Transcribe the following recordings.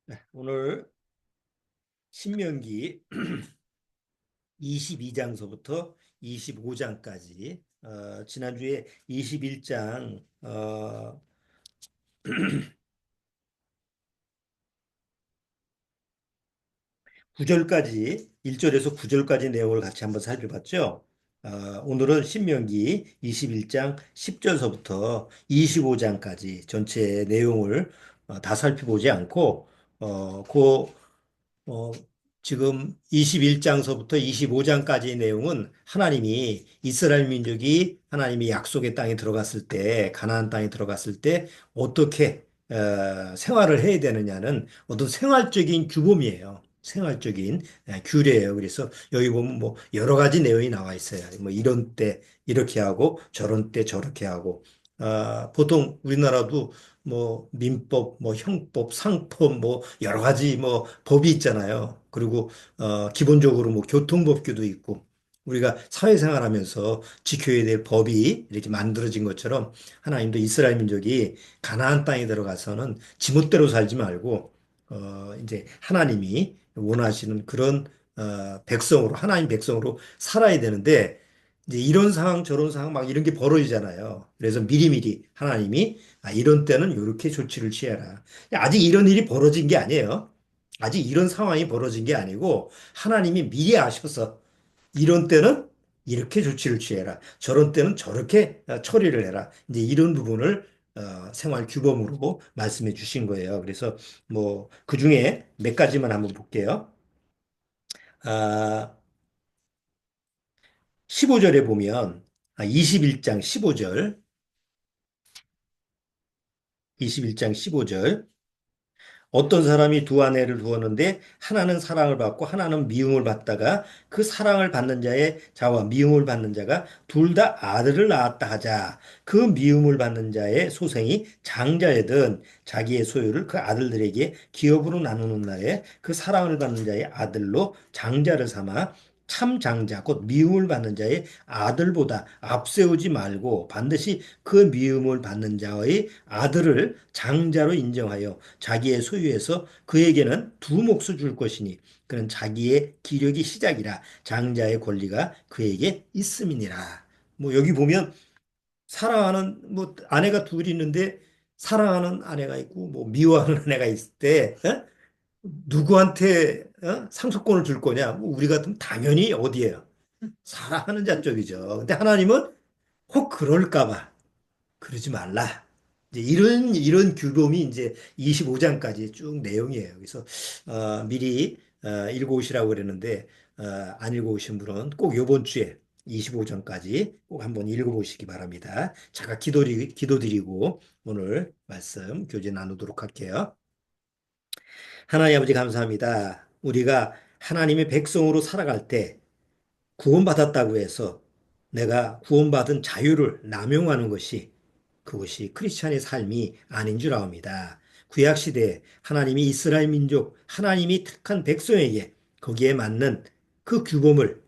네, 오늘 신명기 22장서부터 25장까지 지난주에 21장 9절까지 1절에서 9절까지 내용을 같이 한번 살펴봤죠. 오늘은 신명기 21장 10절서부터 25장까지 전체 내용을 다 살펴보지 않고 그 어, 지금 21장서부터 25장까지의 내용은 하나님이 이스라엘 민족이 하나님이 약속의 땅에 들어갔을 때, 가나안 땅에 들어갔을 때 어떻게 생활을 해야 되느냐는 어떤 생활적인 규범이에요. 생활적인 규례예요. 그래서 여기 보면 뭐 여러 가지 내용이 나와 있어요. 뭐 이런 때 이렇게 하고 저런 때 저렇게 하고 보통 우리나라도 뭐 민법, 뭐 형법, 상법, 뭐 여러 가지 뭐 법이 있잖아요. 그리고 기본적으로 뭐 교통법규도 있고 우리가 사회생활하면서 지켜야 될 법이 이렇게 만들어진 것처럼 하나님도 이스라엘 민족이 가나안 땅에 들어가서는 지멋대로 살지 말고 이제 하나님이 원하시는 그런 백성으로 하나님 백성으로 살아야 되는데 이제 이런 상황 저런 상황 막 이런 게 벌어지잖아요. 그래서 미리미리 하나님이 이런 때는 이렇게 조치를 취해라. 아직 이런 일이 벌어진 게 아니에요. 아직 이런 상황이 벌어진 게 아니고 하나님이 미리 아셔서 이런 때는 이렇게 조치를 취해라. 저런 때는 저렇게 처리를 해라. 이제 이런 부분을 생활 규범으로 말씀해 주신 거예요. 그래서 뭐 그 중에 몇 가지만 한번 볼게요. 아, 15절에 보면 21장 15절, 21장 15절 어떤 사람이 두 아내를 두었는데 하나는 사랑을 받고 하나는 미움을 받다가 그 사랑을 받는 자의 자와 미움을 받는 자가 둘 다 아들을 낳았다 하자. 그 미움을 받는 자의 소생이 장자이든 자기의 소유를 그 아들들에게 기업으로 나누는 날에 그 사랑을 받는 자의 아들로 장자를 삼아 참 장자 곧 미움을 받는 자의 아들보다 앞세우지 말고 반드시 그 미움을 받는 자의 아들을 장자로 인정하여 자기의 소유에서 그에게는 두 몫을 줄 것이니 그는 자기의 기력이 시작이라 장자의 권리가 그에게 있음이니라. 뭐 여기 보면 사랑하는 뭐 아내가 둘이 있는데 사랑하는 아내가 있고 뭐 미워하는 아내가 있을 때 누구한테 상속권을 줄 거냐? 뭐 우리 같으면 당연히 어디에요? 사랑하는 자 쪽이죠. 근데 하나님은 혹 그럴까 봐 그러지 말라. 이제 이런 규범이 이제 25장까지 쭉 내용이에요. 그래서 미리 읽어오시라고 그랬는데 안 읽어오신 분은 꼭 이번 주에 25장까지 꼭 한번 읽어보시기 바랍니다. 제가 기도드리고 오늘 말씀 교제 나누도록 할게요. 하나님 아버지 감사합니다. 우리가 하나님의 백성으로 살아갈 때 구원받았다고 해서 내가 구원받은 자유를 남용하는 것이 그것이 크리스찬의 삶이 아닌 줄 압니다. 구약 시대에 하나님이 이스라엘 민족, 하나님이 택한 백성에게 거기에 맞는 그 규범을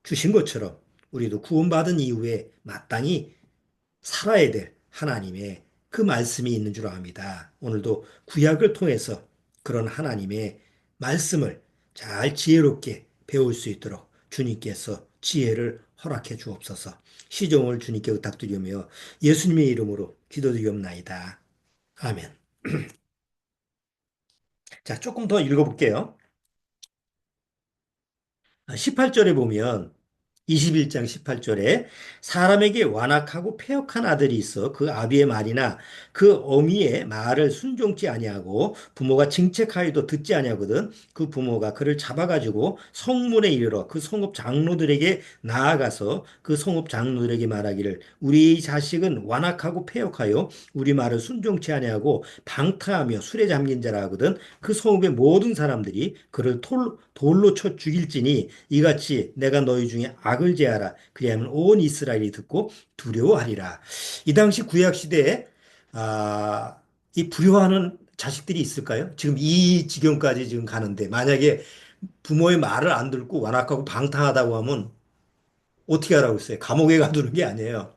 주신 것처럼 우리도 구원받은 이후에 마땅히 살아야 될 하나님의 그 말씀이 있는 줄 압니다. 오늘도 구약을 통해서 그런 하나님의 말씀을 잘 지혜롭게 배울 수 있도록 주님께서 지혜를 허락해 주옵소서. 시종을 주님께 부탁드리며 예수님의 이름으로 기도드리옵나이다. 아멘. 자, 조금 더 읽어볼게요. 18절에 보면 21장 18절에 사람에게 완악하고 패역한 아들이 있어 그 아비의 말이나 그 어미의 말을 순종치 아니하고 부모가 징책하여도 듣지 아니하거든 그 부모가 그를 잡아가지고 성문에 이르러 그 성읍 장로들에게 나아가서 그 성읍 장로들에게 말하기를 우리 자식은 완악하고 패역하여 우리 말을 순종치 아니하고 방탕하며 술에 잠긴 자라 하거든 그 성읍의 모든 사람들이 그를 돌로 쳐 죽일지니 이같이 내가 너희 중에 악을 제하라. 그리하면 온 이스라엘이 듣고 두려워하리라. 이 당시 구약 시대에 이 두려워하는 자식들이 있을까요? 지금 이 지경까지 지금 가는데 만약에 부모의 말을 안 듣고 완악하고 방탕하다고 하면 어떻게 하라고 했어요? 감옥에 가두는 게 아니에요.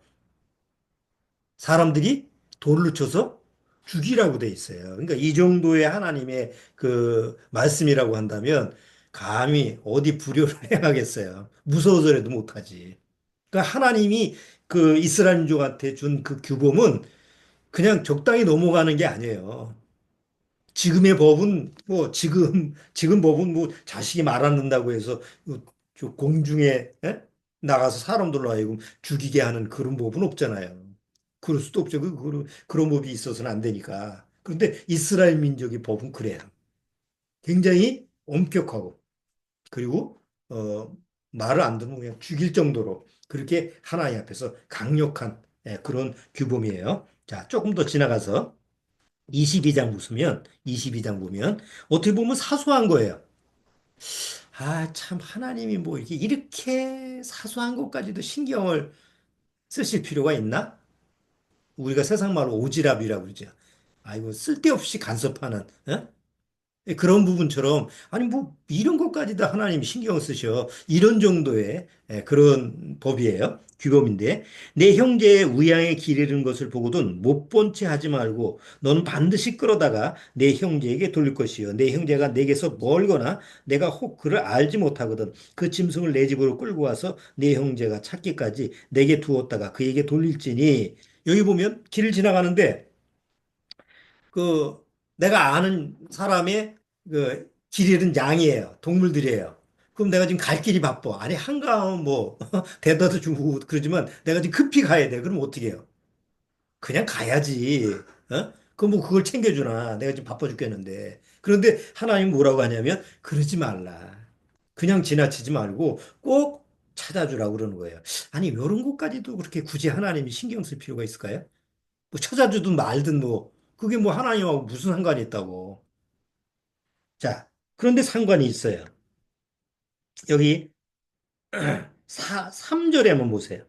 사람들이 돌을 쳐서 죽이라고 돼 있어요. 그러니까 이 정도의 하나님의 그 말씀이라고 한다면 감히 어디 불효를 행하겠어요. 무서워서라도 못하지. 그러니까 하나님이 그 이스라엘 민족한테 준 그 규범은 그냥 적당히 넘어가는 게 아니에요. 지금의 법은 뭐 지금 법은 뭐 자식이 말 안 듣는다고 해서 저 공중에 나가서 사람들로 하여금 죽이게 하는 그런 법은 없잖아요. 그럴 수도 없죠. 그런 법이 있어서는 안 되니까. 그런데 이스라엘 민족의 법은 그래요. 굉장히 엄격하고 그리고 말을 안 듣으면 그냥 죽일 정도로 그렇게 하나님 앞에서 강력한 그런 규범이에요. 자, 조금 더 지나가서 22장 보시면 22장 보면 어떻게 보면 사소한 거예요. 아, 참 하나님이 뭐 이렇게 사소한 것까지도 신경을 쓰실 필요가 있나? 우리가 세상 말로 오지랖이라고 그러죠. 아이고 쓸데없이 간섭하는 그런 부분처럼 아니 뭐 이런 것까지 다 하나님이 신경 쓰셔. 이런 정도의 그런 법이에요. 규범인데 내 형제의 우양에 기르는 것을 보거든 못 본 채 하지 말고 너는 반드시 끌어다가 내 형제에게 돌릴 것이요. 내 형제가 내게서 멀거나 내가 혹 그를 알지 못하거든 그 짐승을 내 집으로 끌고 와서 내 형제가 찾기까지 내게 두었다가 그에게 돌릴지니 여기 보면 길을 지나가는데 그 내가 아는 사람의 그 길 잃은 양이에요. 동물들이에요. 그럼 내가 지금 갈 길이 바빠. 아니 한가하면 뭐 대다도 주고 그러지만 내가 지금 급히 가야 돼. 그럼 어떻게 해요? 그냥 가야지. 어? 그럼 뭐 그걸 챙겨주나? 내가 지금 바빠 죽겠는데. 그런데 하나님 뭐라고 하냐면 그러지 말라. 그냥 지나치지 말고 꼭 찾아주라고 그러는 거예요. 아니 이런 것까지도 그렇게 굳이 하나님이 신경 쓸 필요가 있을까요? 뭐 찾아주든 말든 뭐 그게 뭐 하나님하고 무슨 상관이 있다고. 자, 그런데 상관이 있어요. 여기 3절에 한번 보세요.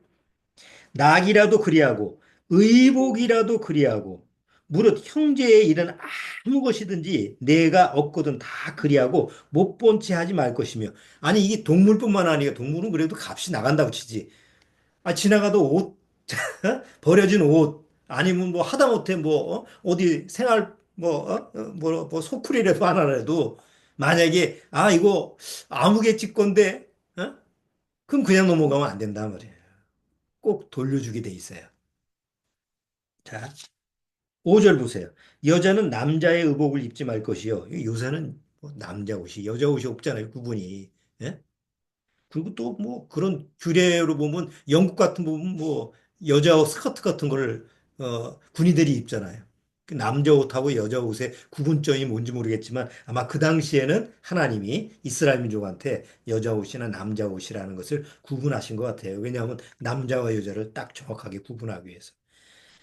낙이라도 그리하고 의복이라도 그리하고 무릇 형제의 일은 아무 것이든지 내가 얻거든 다 그리하고 못 본 채 하지 말 것이며 아니 이게 동물뿐만 아니라 동물은 그래도 값이 나간다고 치지. 아 지나가도 옷 버려진 옷 아니면 뭐 하다못해 뭐 어디 생활 뭐 소쿠리라도 하나라도 만약에 아 이거 아무개집 건데 그럼 그냥 넘어가면 안 된단 말이에요. 꼭 돌려주게 돼 있어요. 자, 5절 보세요. 여자는 남자의 의복을 입지 말 것이요. 요새는 뭐 남자 옷이 여자 옷이 없잖아요. 구분이. 예? 그리고 또 뭐 그런 규례로 보면 영국 같은 부분 뭐 여자 스커트 같은 거를 군인들이 입잖아요. 그 남자 옷하고 여자 옷의 구분점이 뭔지 모르겠지만 아마 그 당시에는 하나님이 이스라엘 민족한테 여자 옷이나 남자 옷이라는 것을 구분하신 것 같아요. 왜냐하면 남자와 여자를 딱 정확하게 구분하기 위해서.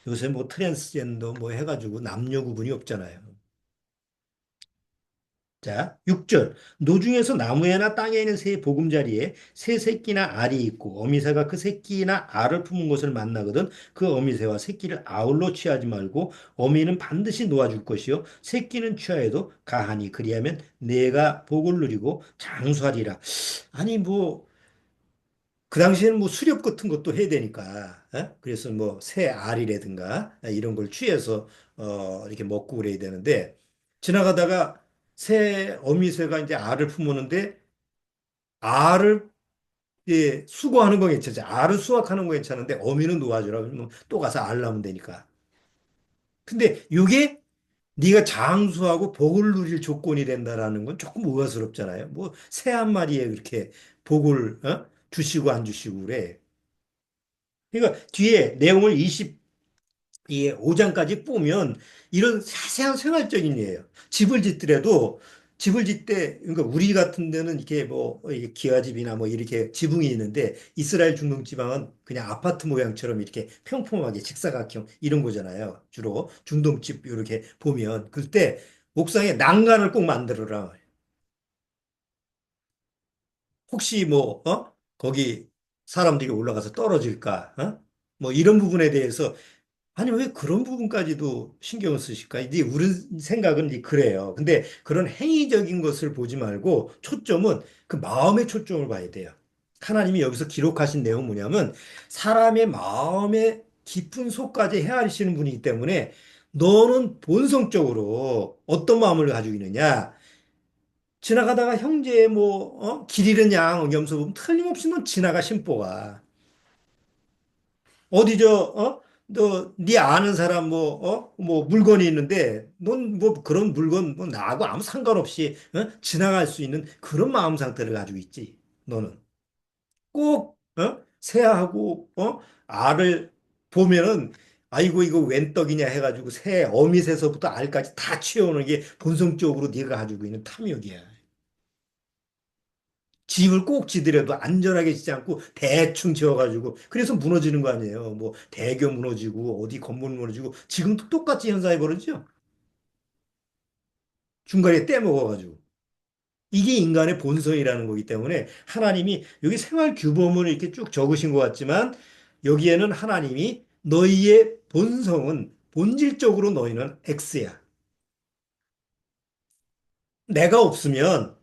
요새 뭐 트랜스젠더 뭐 해가지고 남녀 구분이 없잖아요. 자, 6절. 노중에서 나무에나 땅에 있는 새 보금자리에 새 새끼나 알이 있고 어미새가 그 새끼나 알을 품은 것을 만나거든 그 어미새와 새끼를 아울러 취하지 말고 어미는 반드시 놓아줄 것이요 새끼는 취하여도 가하니 그리하면 내가 복을 누리고 장수하리라. 아니 뭐 그 당시에는 뭐 수렵 같은 것도 해야 되니까 그래서 뭐 새 알이라든가 이런 걸 취해서 이렇게 먹고 그래야 되는데 지나가다가 새 어미새가 이제 알을 품었는데 알을 수거하는 건 괜찮지. 알을 수확하는 건 괜찮은데 어미는 놓아주라 그러면 또 가서 알 낳으면 되니까. 근데 이게 네가 장수하고 복을 누릴 조건이 된다라는 건 조금 의아스럽잖아요. 뭐 새 한 마리에 그렇게 복을 주시고 안 주시고 그래. 그러니까 뒤에 내용을 이 5장까지 보면 이런 세세한 생활적인 예예요. 집을 짓더라도 집을 짓때 그러니까 우리 같은 데는 이렇게 뭐 이게 기와집이나 뭐 이렇게 지붕이 있는데 이스라엘 중동 지방은 그냥 아파트 모양처럼 이렇게 평평하게 직사각형 이런 거잖아요. 주로 중동집 이렇게 보면 그때 옥상에 난간을 꼭 만들어라. 혹시 뭐 거기 사람들이 올라가서 떨어질까? 뭐 이런 부분에 대해서 아니, 왜 그런 부분까지도 신경을 쓰실까? 이제 우리 생각은 이제 그래요. 근데 그런 행위적인 것을 보지 말고 초점은 그 마음의 초점을 봐야 돼요. 하나님이 여기서 기록하신 내용은 뭐냐면 사람의 마음의 깊은 속까지 헤아리시는 분이기 때문에 너는 본성적으로 어떤 마음을 가지고 있느냐? 지나가다가 형제 뭐, 길 잃은 양 염소 보면 틀림없이 넌 지나가 심보가. 어디 너, 네 아는 사람 뭐 물건이 있는데 넌 뭐 그런 물건 뭐 나하고 아무 상관없이 지나갈 수 있는 그런 마음 상태를 가지고 있지. 너는 꼭 새하고 알을 보면은 아이고 이거 웬 떡이냐 해가지고 새 어미새서부터 알까지 다 취해오는 게 본성적으로 네가 가지고 있는 탐욕이야. 집을 꼭 지더라도 안전하게 짓지 않고 대충 지어가지고 그래서 무너지는 거 아니에요. 뭐 대교 무너지고 어디 건물 무너지고 지금도 똑같이 현상이 벌어지죠. 중간에 떼먹어가지고. 이게 인간의 본성이라는 거기 때문에 하나님이 여기 생활 규범을 이렇게 쭉 적으신 것 같지만 여기에는 하나님이 너희의 본성은 본질적으로 너희는 X야. 내가 없으면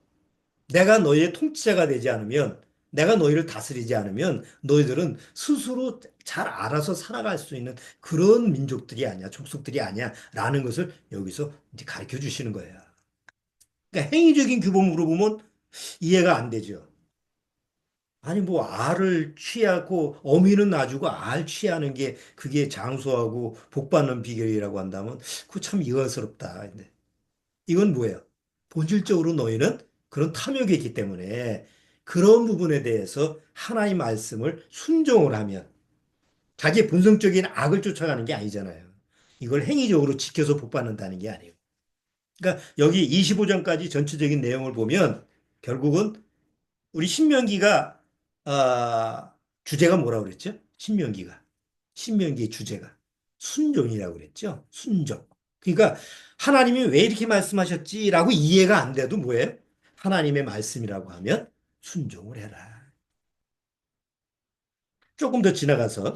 내가 너희의 통치자가 되지 않으면 내가 너희를 다스리지 않으면 너희들은 스스로 잘 알아서 살아갈 수 있는 그런 민족들이 아니야, 족속들이 아니야 라는 것을 여기서 이제 가르쳐 주시는 거예요. 그러니까 행위적인 규범으로 보면 이해가 안 되죠. 아니 뭐 알을 취하고 어미는 놔주고 알 취하는 게 그게 장수하고 복 받는 비결이라고 한다면 그거 참 이상스럽다. 근데 이건 뭐예요? 본질적으로 너희는 그런 탐욕이 있기 때문에 그런 부분에 대해서 하나님 말씀을 순종을 하면 자기의 본성적인 악을 쫓아가는 게 아니잖아요. 이걸 행위적으로 지켜서 복 받는다는 게 아니에요. 그러니까 여기 25장까지 전체적인 내용을 보면 결국은 우리 신명기가 주제가 뭐라고 그랬죠? 신명기의 주제가 순종이라고 그랬죠. 순종. 그러니까 하나님이 왜 이렇게 말씀하셨지라고 이해가 안 돼도 뭐예요? 하나님의 말씀이라고 하면 순종을 해라. 조금 더 지나가서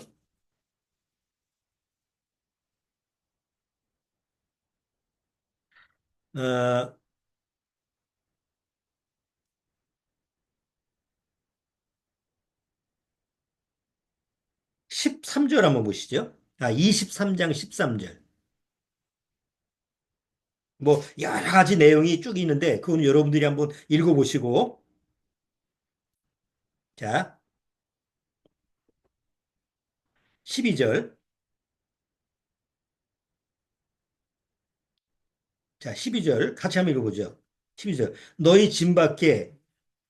13절 한번 보시죠. 23장 13절. 뭐 여러 가지 내용이 쭉 있는데 그건 여러분들이 한번 읽어보시고 자, 12절. 자, 12절 같이 한번 읽어보죠. 12절. 너희 진 밖에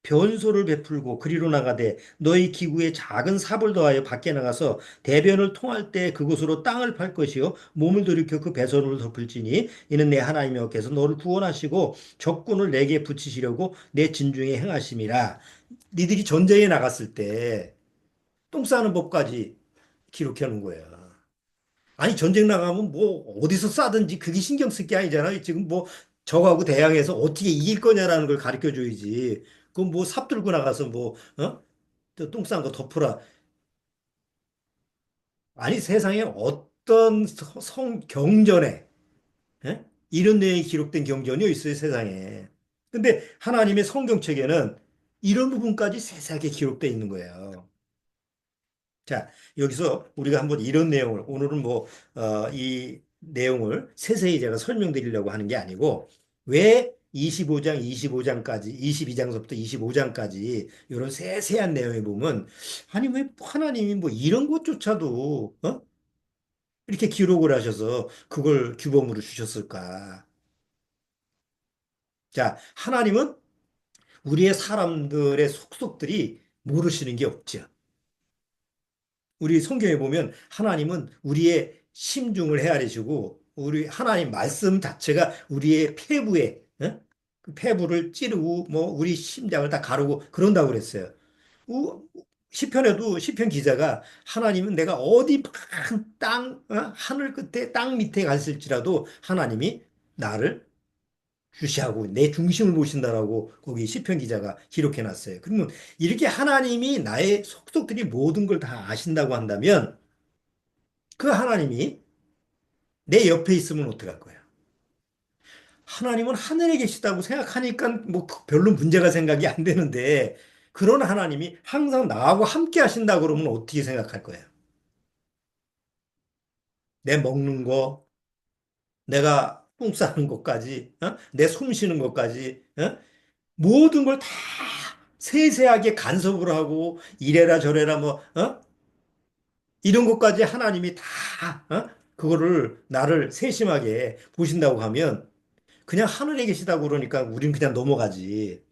변소를 베풀고 그리로 나가되 너희 기구에 작은 삽을 더하여 밖에 나가서 대변을 통할 때 그곳으로 땅을 팔 것이요 몸을 돌이켜 그 배설물을 덮을지니 이는 내 하나님 여호와께서 너를 구원하시고 적군을 내게 붙이시려고 내 진중에 행하심이라. 니들이 전쟁에 나갔을 때 똥 싸는 법까지 기록해 놓은 거예요. 아니 전쟁 나가면 뭐 어디서 싸든지 그게 신경 쓸 게 아니잖아요. 지금 뭐 적하고 대항해서 어떻게 이길 거냐라는 걸 가르쳐 줘야지. 그럼 뭐 삽 들고 나가서 뭐 똥싼 거 덮어라. 아니 세상에 어떤 경전에 이런 내용이 기록된 경전이 있어요 세상에. 근데 하나님의 성경책에는 이런 부분까지 세세하게 기록되어 있는 거예요. 자, 여기서 우리가 한번 이런 내용을, 오늘은 뭐, 이 내용을 세세히 제가 설명드리려고 하는 게 아니고, 왜 25장 22장서부터 25장까지 이런 세세한 내용을 보면, 아니, 왜 하나님이 뭐 이런 것조차도, 이렇게 기록을 하셔서 그걸 규범으로 주셨을까? 자, 하나님은 우리의 사람들의 속속들이 모르시는 게 없죠. 우리 성경에 보면 하나님은 우리의 심중을 헤아리시고 우리 하나님 말씀 자체가 우리의 폐부에 그 폐부를 찌르고 뭐 우리 심장을 다 가르고 그런다고 그랬어요. 시편에도 시편 기자가 하나님은 내가 어디 큰 하늘 끝에 땅 밑에 갔을지라도 하나님이 나를 주시하고 내 중심을 보신다라고 거기 시편 기자가 기록해 놨어요. 그러면 이렇게 하나님이 나의 속속들이 모든 걸 다 아신다고 한다면 그 하나님이 내 옆에 있으면 어떡할 거야? 하나님은 하늘에 계시다고 생각하니까 뭐 별로 문제가 생각이 안 되는데 그런 하나님이 항상 나하고 함께 하신다 그러면 어떻게 생각할 거예요? 내 먹는 거, 내가 똥 싸는 것까지, 내 숨 쉬는 것까지, 모든 걸 다 세세하게 간섭을 하고 이래라 저래라 뭐, 이런 것까지 하나님이 다, 그거를 나를 세심하게 보신다고 하면 그냥 하늘에 계시다고 그러니까 우린 그냥 넘어가지.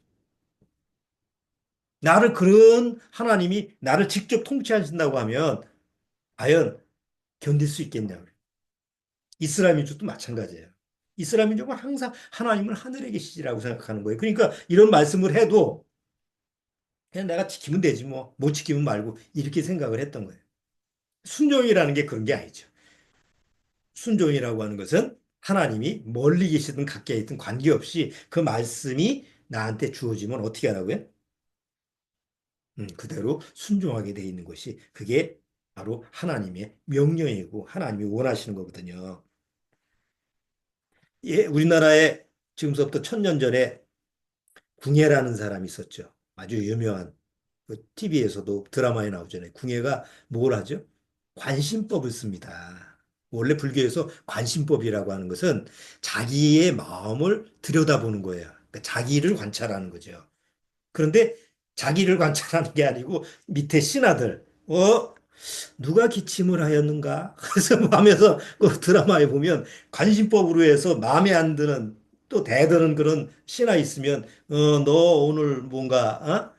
나를 그런 하나님이 나를 직접 통치하신다고 하면 과연 견딜 수 있겠냐. 이스라엘 민족도 마찬가지예요. 이스라엘 민족은 항상 하나님은 하늘에 계시지라고 생각하는 거예요. 그러니까 이런 말씀을 해도 그냥 내가 지키면 되지 뭐. 못 지키면 말고 이렇게 생각을 했던 거예요. 순종이라는 게 그런 게 아니죠. 순종이라고 하는 것은 하나님이 멀리 계시든 가까이 있든 관계없이 그 말씀이 나한테 주어지면 어떻게 하라고요? 그대로 순종하게 돼 있는 것이 그게 바로 하나님의 명령이고 하나님이 원하시는 거거든요. 예, 우리나라에 지금서부터 1000년 전에 궁예라는 사람이 있었죠. 아주 유명한 TV에서도 드라마에 나오잖아요. 궁예가 뭘 하죠? 관심법을 씁니다. 원래 불교에서 관심법이라고 하는 것은 자기의 마음을 들여다보는 거예요. 그러니까 자기를 관찰하는 거죠. 그런데 자기를 관찰하는 게 아니고 밑에 신하들, 누가 기침을 하였는가? 그래서 하면서 그 드라마에 보면 관심법으로 해서 마음에 안 드는 또 대드는 그런 신하 있으면 너 오늘 뭔가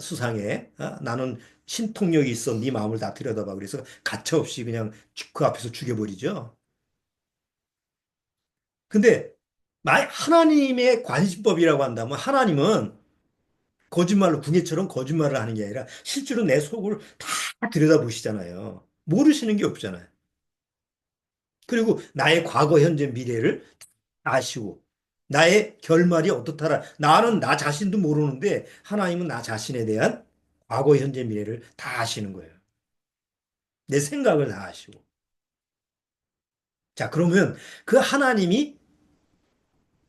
수상해. 나는 신통력이 있어. 네 마음을 다 들여다봐. 그래서 가차없이 그냥 그 앞에서 죽여버리죠. 근데 하나님의 관심법이라고 한다면 하나님은 거짓말로 궁예처럼 거짓말을 하는 게 아니라 실제로 내 속을 다 들여다보시잖아요. 모르시는 게 없잖아요. 그리고 나의 과거, 현재, 미래를 아시고 나의 결말이 어떻더라. 나는 나 자신도 모르는데 하나님은 나 자신에 대한 과거, 현재, 미래를 다 아시는 거예요. 내 생각을 다 아시고. 자, 그러면 그 하나님이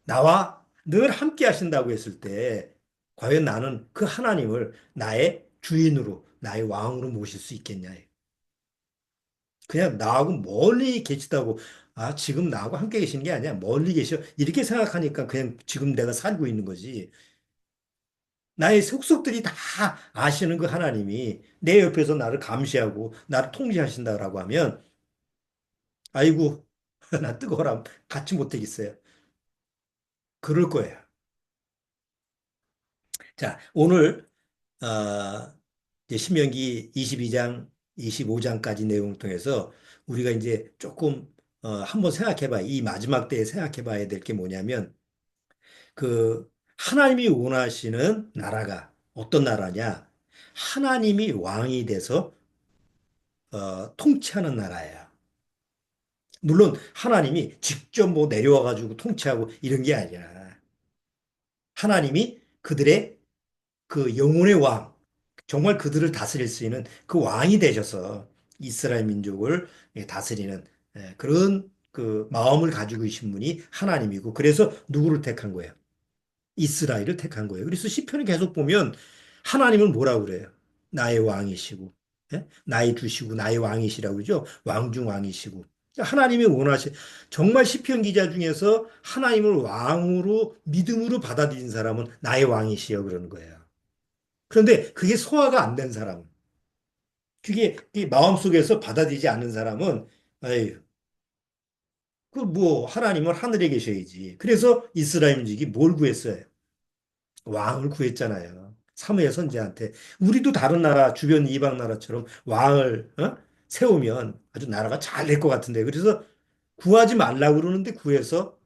나와 늘 함께 하신다고 했을 때 과연 나는 그 하나님을 나의 주인으로, 나의 왕으로 모실 수 있겠냐. 그냥 나하고 멀리 계시다고, 지금 나하고 함께 계시는 게 아니야. 멀리 계셔. 이렇게 생각하니까 그냥 지금 내가 살고 있는 거지. 나의 속속들이 다 아시는 그 하나님이 내 옆에서 나를 감시하고 나를 통제하신다라고 하면, 아이고, 나 뜨거워라. 같이 못 되겠어요. 그럴 거예요. 자, 오늘, 이제 신명기 22장, 25장까지 내용을 통해서 우리가 이제 조금, 한번 생각해 봐요. 이 마지막 때에 생각해 봐야 될 게 뭐냐면, 하나님이 원하시는 나라가 어떤 나라냐? 하나님이 왕이 돼서 통치하는 나라예요. 물론 하나님이 직접 뭐 내려와 가지고 통치하고 이런 게 아니라 하나님이 그들의 그 영혼의 왕, 정말 그들을 다스릴 수 있는 그 왕이 되셔서 이스라엘 민족을 다스리는 그런 그 마음을 가지고 계신 분이 하나님이고 그래서 누구를 택한 거예요? 이스라엘을 택한 거예요. 그래서 시편을 계속 보면 하나님은 뭐라고 그래요? 나의 왕이시고, 나의 주시고, 나의 왕이시라고 그러죠? 왕중 왕이시고. 하나님이 원하시, 정말 시편 기자 중에서 하나님을 왕으로 믿음으로 받아들인 사람은 나의 왕이시여 그러는 거예요. 그런데 그게 소화가 안 된 사람, 그게 이 마음속에서 받아들이지 않는 사람은, 에이, 그 뭐 하나님은 하늘에 계셔야지. 그래서 이스라엘 민족이 뭘 구했어요? 왕을 구했잖아요. 사무엘 선지한테. 우리도 다른 나라, 주변 이방 나라처럼 왕을 세우면 아주 나라가 잘 될 것 같은데. 그래서 구하지 말라고 그러는데 구해서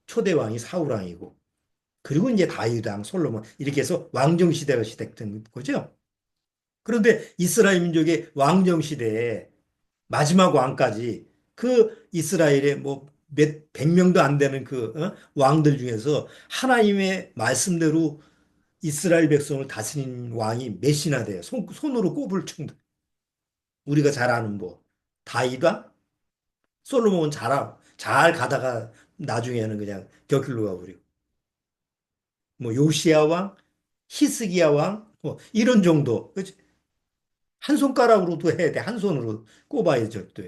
초대 왕이 사울 왕이고. 그리고 이제 다윗 왕, 솔로몬 이렇게 해서 왕정 시대가 시작된 거죠. 그런데 이스라엘 민족의 왕정 시대에 마지막 왕까지 그 이스라엘의 뭐 몇 백 명도 안 되는 그 왕들 중에서 하나님의 말씀대로 이스라엘 백성을 다스린 왕이 몇이나 돼요. 손으로 꼽을 정도. 우리가 잘 아는 뭐 다윗 왕, 솔로몬은 잘 가다가 나중에는 그냥 격일로 가버리고 뭐 요시야 왕, 히스기야 왕, 뭐 이런 정도. 그치? 한 손가락으로도 해야 돼. 한 손으로 꼽아야죠. 또.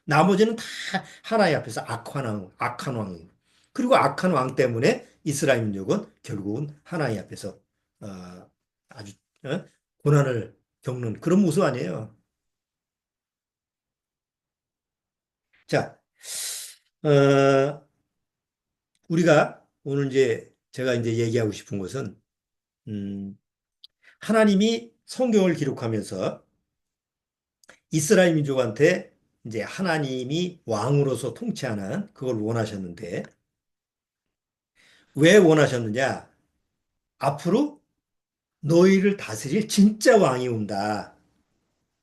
나머지는 다 하나님 앞에서 악한 왕. 그리고 악한 왕 때문에 이스라엘 민족은 결국은 하나님 앞에서 아주 고난을 겪는 그런 모습 아니에요. 자, 어, 우리가 오늘 이제 제가 이제 얘기하고 싶은 것은 음, 하나님이 성경을 기록하면서 이스라엘 민족한테 이제 하나님이 왕으로서 통치하는 그걸 원하셨는데 왜 원하셨느냐? 앞으로 너희를 다스릴 진짜 왕이 온다.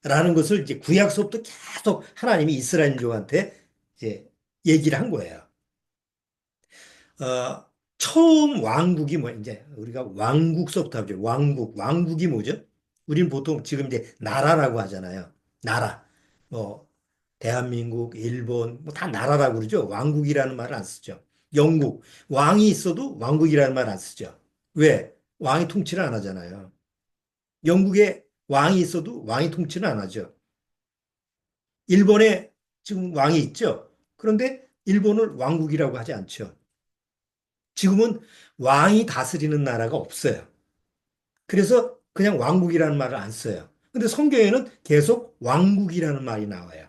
라는 것을 이제 구약서부터 계속 하나님이 이스라엘 민족한테 이제 얘기를 한 거예요. 어, 처음 왕국이 뭐, 이제 우리가 왕국서부터 하죠. 왕국이 뭐죠? 우리는 보통 지금 이제 나라라고 하잖아요. 나라. 뭐, 대한민국, 일본, 뭐 다 나라라고 그러죠. 왕국이라는 말을 안 쓰죠. 영국. 왕이 있어도 왕국이라는 말 안 쓰죠. 왜? 왕이 통치를 안 하잖아요. 영국에 왕이 있어도 왕이 통치는 안 하죠. 일본에 지금 왕이 있죠. 그런데 일본을 왕국이라고 하지 않죠. 지금은 왕이 다스리는 나라가 없어요. 그래서 그냥 왕국이라는 말을 안 써요. 근데 성경에는 계속 왕국이라는 말이 나와요.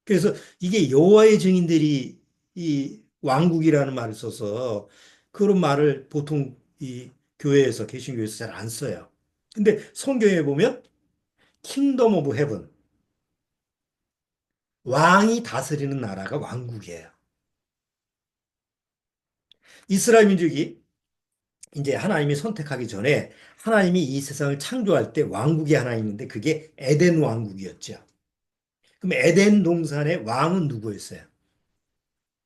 그래서 이게 여호와의 증인들이 이 왕국이라는 말을 써서 그런 말을 보통 이 교회에서 개신교에서 잘 안 써요. 근데 성경에 보면 킹덤 오브 헤븐 왕이 다스리는 나라가 왕국이에요. 이스라엘 민족이 이제 하나님이 선택하기 전에 하나님이 이 세상을 창조할 때 왕국이 하나 있는데 그게 에덴 왕국이었죠. 그럼 에덴 동산의 왕은 누구였어요?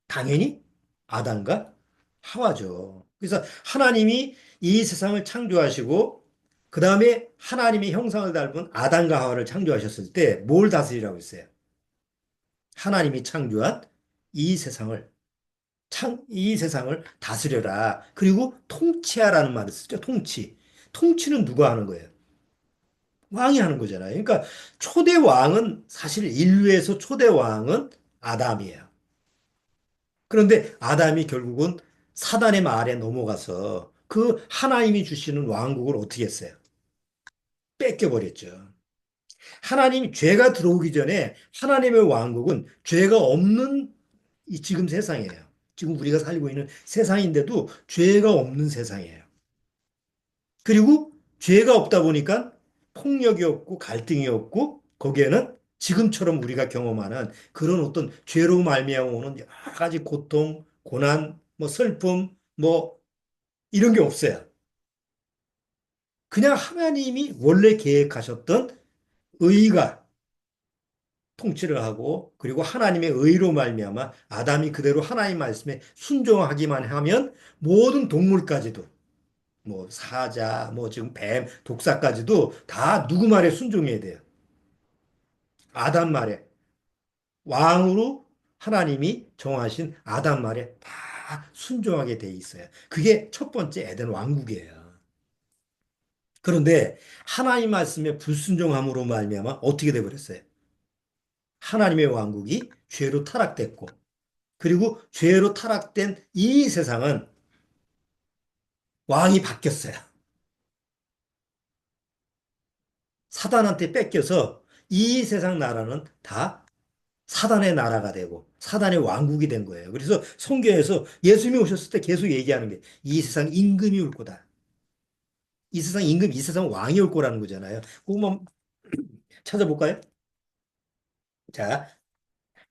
당연히 아담과 하와죠. 그래서 하나님이 이 세상을 창조하시고 그 다음에 하나님의 형상을 닮은 아담과 하와를 창조하셨을 때 뭘 다스리라고 했어요? 하나님이 창조한 이 세상을 이 세상을 다스려라. 그리고 통치하라는 말을 쓰죠. 통치. 통치는 누가 하는 거예요? 왕이 하는 거잖아요. 그러니까 초대 왕은 사실 인류에서 초대 왕은 아담이에요. 그런데 아담이 결국은 사단의 말에 넘어가서 그 하나님이 주시는 왕국을 어떻게 했어요? 뺏겨버렸죠. 하나님이 죄가 들어오기 전에 하나님의 왕국은 죄가 없는 이 지금 세상이에요. 지금 우리가 살고 있는 세상인데도 죄가 없는 세상이에요. 그리고 죄가 없다 보니까 폭력이 없고 갈등이 없고 거기에는 지금처럼 우리가 경험하는 그런 어떤 죄로 말미암아 오는 여러 가지 고통, 고난, 뭐 슬픔, 뭐 이런 게 없어요. 그냥 하나님이 원래 계획하셨던 의가 통치를 하고 그리고 하나님의 의로 말미암아 아담이 그대로 하나님 말씀에 순종하기만 하면 모든 동물까지도 뭐 사자, 뭐 지금 뱀, 독사까지도 다 누구 말에 순종해야 돼요. 아담 말에 왕으로 하나님이 정하신 아담 말에 다 순종하게 돼 있어요. 그게 첫 번째 에덴 왕국이에요. 그런데 하나님 말씀에 불순종함으로 말미암아 어떻게 돼 버렸어요? 하나님의 왕국이 죄로 타락됐고 그리고 죄로 타락된 이 세상은 왕이 바뀌었어요. 사단한테 뺏겨서 이 세상 나라는 다 사단의 나라가 되고 사단의 왕국이 된 거예요. 그래서 성경에서 예수님이 오셨을 때 계속 얘기하는 게 이 세상 임금이 올 거다. 이 세상 임금, 이 세상 왕이 올 거라는 거잖아요. 그거만 찾아볼까요? 자,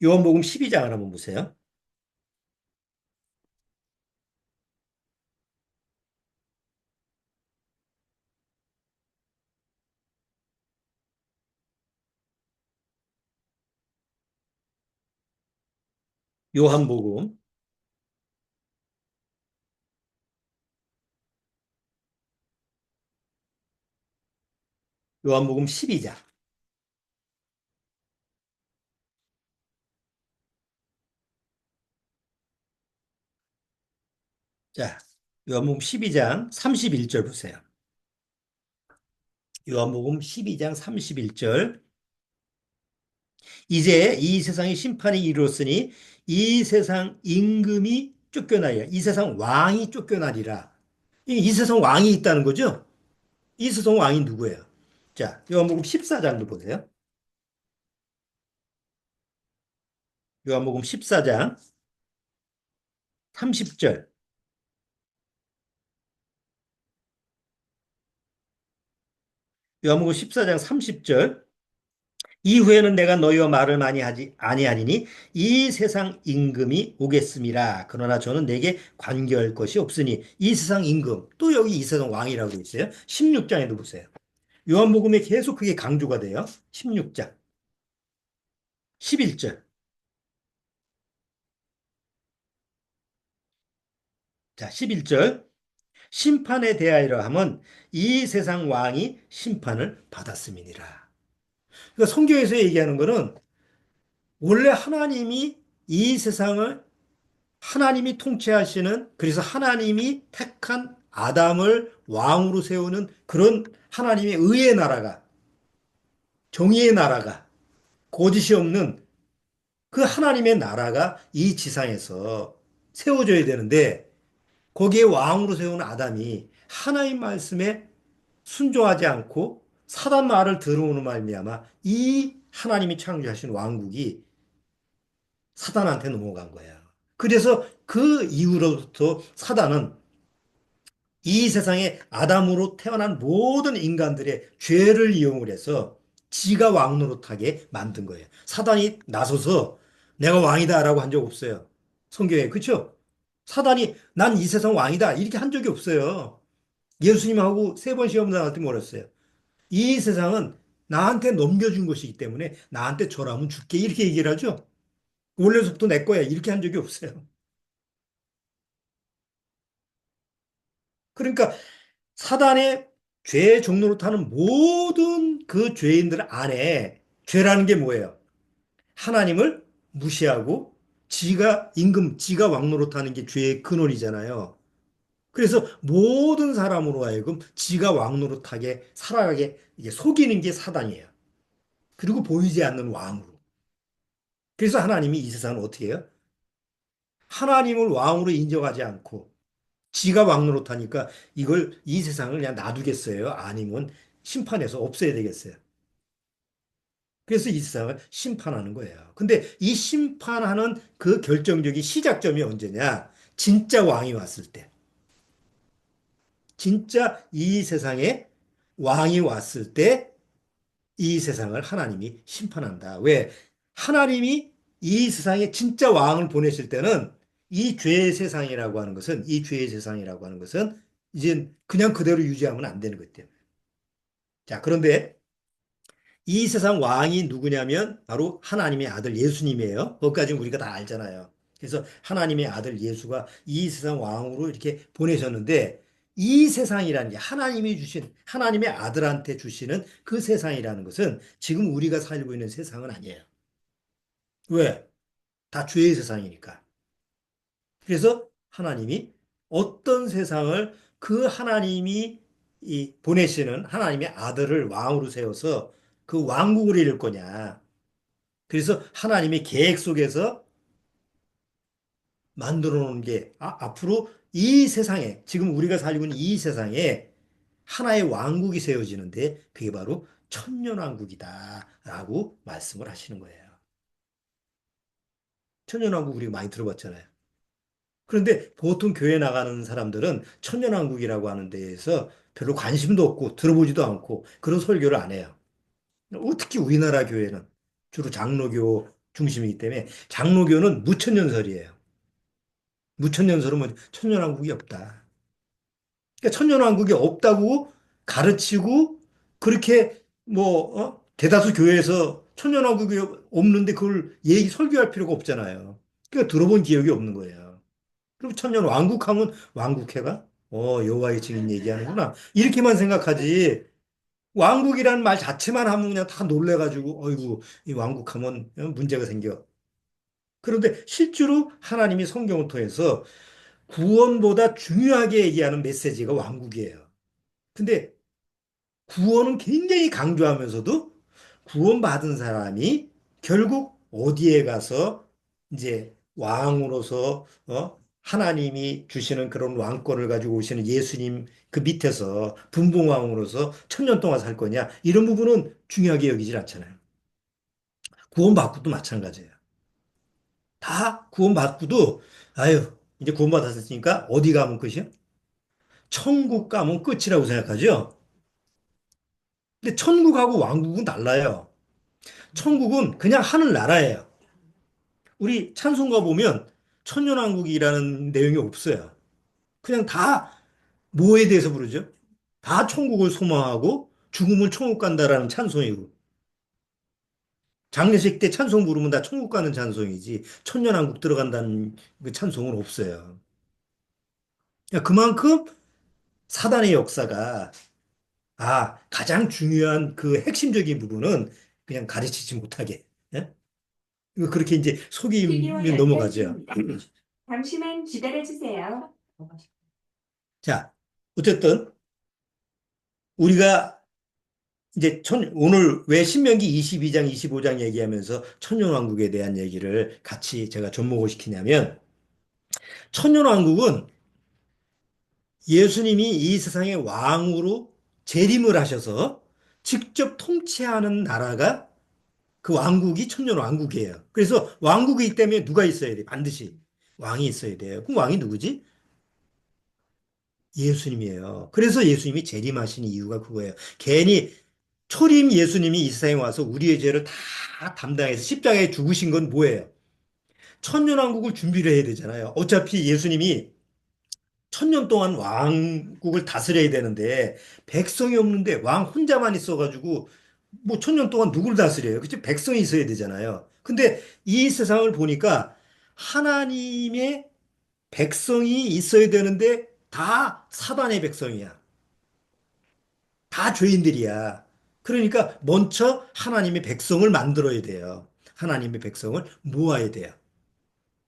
요한복음 12장을 한번 보세요. 요한복음, 요한복음 12장. 자, 요한복음 12장 31절 보세요. 요한복음 12장 31절. 이제 이 세상의 심판이 이르렀으니 이 세상 임금이 쫓겨나리라. 이 세상 왕이 쫓겨나리라. 이 세상 왕이 있다는 거죠? 이 세상 왕이 누구예요? 자, 요한복음 14장도 보세요. 요한복음 14장 30절. 요한복음 14장 30절. 이후에는 내가 너희와 말을 많이 하지 아니하리니 이 세상 임금이 오겠음이라. 그러나 저는 내게 관계할 것이 없으니 이 세상 임금 또 여기 이 세상 왕이라고 있어요. 16장에도 보세요. 요한복음에 계속 그게 강조가 돼요. 16장 11절. 자, 11절. 심판에 대하여라 하면 이 세상 왕이 심판을 받았음이니라. 그러니까 성경에서 얘기하는 거는 원래 하나님이 이 세상을 하나님이 통치하시는 그래서 하나님이 택한 아담을 왕으로 세우는 그런 하나님의 의의 나라가 정의의 나라가 거짓이 없는 그 하나님의 나라가 이 지상에서 세워져야 되는데 거기에 왕으로 세운 아담이 하나님 말씀에 순종하지 않고 사단 말을 들어오는 말미암아 이 하나님이 창조하신 왕국이 사단한테 넘어간 거야. 그래서 그 이후로부터 사단은 이 세상에 아담으로 태어난 모든 인간들의 죄를 이용을 해서 지가 왕 노릇하게 만든 거예요. 사단이 나서서 내가 왕이다라고 한 적 없어요. 성경에. 그렇죠? 사단이 난 이 세상 왕이다 이렇게 한 적이 없어요. 예수님하고 세 번 시험 나갈 때 뭐랬어요? 이 세상은 나한테 넘겨준 것이기 때문에 나한테 절하면 줄게 이렇게 얘기를 하죠. 원래부터 내 거야 이렇게 한 적이 없어요. 그러니까 사단의 죄의 종로로 타는 모든 그 죄인들 안에 죄라는 게 뭐예요? 하나님을 무시하고 지가 임금, 지가 왕노릇 하는 게 죄의 근원이잖아요. 그래서 모든 사람으로 하여금 지가 왕노릇하게 살아가게 이게 속이는 게 사단이에요. 그리고 보이지 않는 왕으로. 그래서 하나님이 이 세상을 어떻게 해요? 하나님을 왕으로 인정하지 않고 지가 왕노릇하니까 이걸 이 세상을 그냥 놔두겠어요? 아니면 심판해서 없애야 되겠어요? 그래서 이 세상을 심판하는 거예요. 근데 이 심판하는 그 결정적인 시작점이 언제냐? 진짜 왕이 왔을 때. 진짜 이 세상에 왕이 왔을 때 이 세상을 하나님이 심판한다. 왜? 하나님이 이 세상에 진짜 왕을 보내실 때는 이 죄의 세상이라고 하는 것은 이 죄의 세상이라고 하는 것은 이제 그냥 그대로 유지하면 안 되는 것 때문에. 자, 그런데 이 세상 왕이 누구냐면 바로 하나님의 아들 예수님이에요. 그것까지는 우리가 다 알잖아요. 그래서 하나님의 아들 예수가 이 세상 왕으로 이렇게 보내셨는데 이 세상이라는 게 하나님이 주신 하나님의 아들한테 주시는 그 세상이라는 것은 지금 우리가 살고 있는 세상은 아니에요. 왜? 다 죄의 세상이니까. 그래서 하나님이 어떤 세상을 그 하나님이 이 보내시는 하나님의 아들을 왕으로 세워서 그 왕국을 이룰 거냐. 그래서 하나님의 계획 속에서 만들어 놓은 게 앞으로 이 세상에 지금 우리가 살고 있는 이 세상에 하나의 왕국이 세워지는데 그게 바로 천년왕국이다라고 말씀을 하시는 거예요. 천년왕국 우리가 많이 들어봤잖아요. 그런데 보통 교회 나가는 사람들은 천년왕국이라고 하는 데에서 별로 관심도 없고 들어보지도 않고 그런 설교를 안 해요. 특히 우리나라 교회는 주로 장로교 중심이기 때문에 장로교는 무천년설이에요. 무천년설은 뭐 천년왕국이 없다. 그러니까 천년왕국이 없다고 가르치고 그렇게 대다수 교회에서 천년왕국이 없는데 그걸 얘기 설교할 필요가 없잖아요. 그러니까 들어본 기억이 없는 거예요. 그럼 천년왕국하면 왕국회가 여호와의 증인 얘기하는구나 이렇게만 생각하지 왕국이라는 말 자체만 하면 그냥 다 놀래가지고 어이구 이 왕국하면 문제가 생겨. 그런데 실제로 하나님이 성경을 통해서 구원보다 중요하게 얘기하는 메시지가 왕국이에요. 근데 구원은 굉장히 강조하면서도 구원받은 사람이 결국 어디에 가서 이제 왕으로서 하나님이 주시는 그런 왕권을 가지고 오시는 예수님 그 밑에서 분봉왕으로서 천년 동안 살 거냐 이런 부분은 중요하게 여기질 않잖아요. 구원받고도 마찬가지예요. 다 구원받고도 아유 이제 구원받았으니까 어디 가면 끝이요? 천국 가면 끝이라고 생각하죠. 근데 천국하고 왕국은 달라요. 천국은 그냥 하늘 나라예요. 우리 찬송가 보면 천년왕국이라는 내용이 없어요. 그냥 다 뭐에 대해서 부르죠? 다 천국을 소망하고 죽음을 천국 간다라는 찬송이고 장례식 때 찬송 부르면 다 천국 가는 찬송이지 천년왕국 들어간다는 그 찬송은 없어요. 그러니까 그만큼 사단의 역사가 가장 중요한 그 핵심적인 부분은 그냥 가르치지 못하게. 예? 이거 그렇게 이제 피규어 속이면 넘어가죠. 연결중입니다. 잠시만 기다려주세요. 자, 어쨌든 우리가 이제 오늘 왜 신명기 22장, 25장 얘기하면서 천년왕국에 대한 얘기를 같이 제가 접목을 시키냐면 천년왕국은 예수님이 이 세상의 왕으로 재림을 하셔서 직접 통치하는 나라가 그 왕국이 천년왕국이에요. 그래서 왕국이 있다면 누가 있어야 돼? 반드시 왕이 있어야 돼요. 그럼 왕이 누구지? 예수님이에요. 그래서 예수님이 재림하신 이유가 그거예요. 괜히 초림 예수님이 이 세상에 와서 우리의 죄를 다 담당해서 십자가에 죽으신 건 뭐예요? 천년왕국을 준비를 해야 되잖아요. 어차피 예수님이 천년 동안 왕국을 다스려야 되는데 백성이 없는데 왕 혼자만 있어가지고 뭐 천년 동안 누굴 다스려요? 그치? 백성이 있어야 되잖아요. 근데 이 세상을 보니까 하나님의 백성이 있어야 되는데 다 사단의 백성이야. 다 죄인들이야. 그러니까 먼저 하나님의 백성을 만들어야 돼요. 하나님의 백성을 모아야 돼요.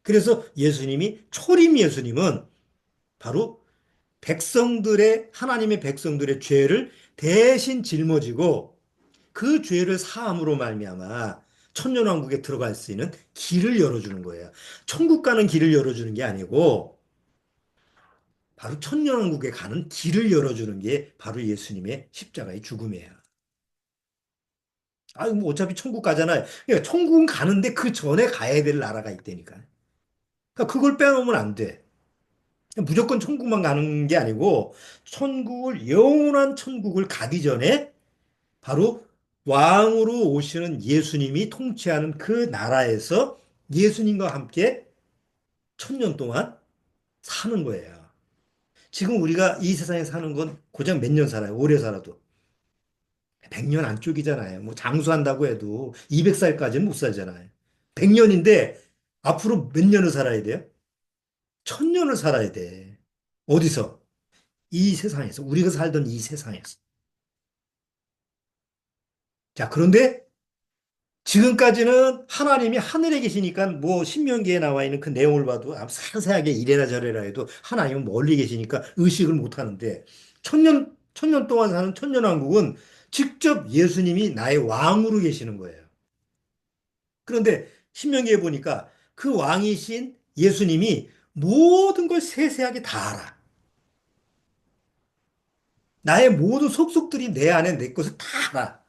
그래서 예수님이 초림 예수님은 바로 백성들의 하나님의 백성들의 죄를 대신 짊어지고 그 죄를 사함으로 말미암아 천년왕국에 들어갈 수 있는 길을 열어주는 거예요. 천국 가는 길을 열어주는 게 아니고 바로 천년왕국에 가는 길을 열어주는 게 바로 예수님의 십자가의 죽음이에요. 뭐 어차피 천국 가잖아요. 그러니까 천국은 가는데 그 전에 가야 될 나라가 있다니까. 그러니까 그걸 빼놓으면 안 돼. 무조건 천국만 가는 게 아니고 영원한 천국을 가기 전에 바로 왕으로 오시는 예수님이 통치하는 그 나라에서 예수님과 함께 천년 동안 사는 거예요. 지금 우리가 이 세상에 사는 건 고작 몇 년 살아요. 오래 살아도. 100년 안쪽이잖아요. 뭐 장수한다고 해도 200살까지는 못 살잖아요. 100년인데 앞으로 몇 년을 살아야 돼요? 1000년을 살아야 돼. 어디서? 이 세상에서. 우리가 살던 이 세상에서. 자, 그런데 지금까지는 하나님이 하늘에 계시니까 뭐 신명기에 나와 있는 그 내용을 봐도 아무 상세하게 이래라 저래라 해도 하나님은 멀리 계시니까 의식을 못 하는데 천년 동안 사는 천년왕국은 직접 예수님이 나의 왕으로 계시는 거예요. 그런데 신명기에 보니까 그 왕이신 예수님이 모든 걸 세세하게 다 알아. 나의 모든 속속들이 내 안에 내 것을 다 알아.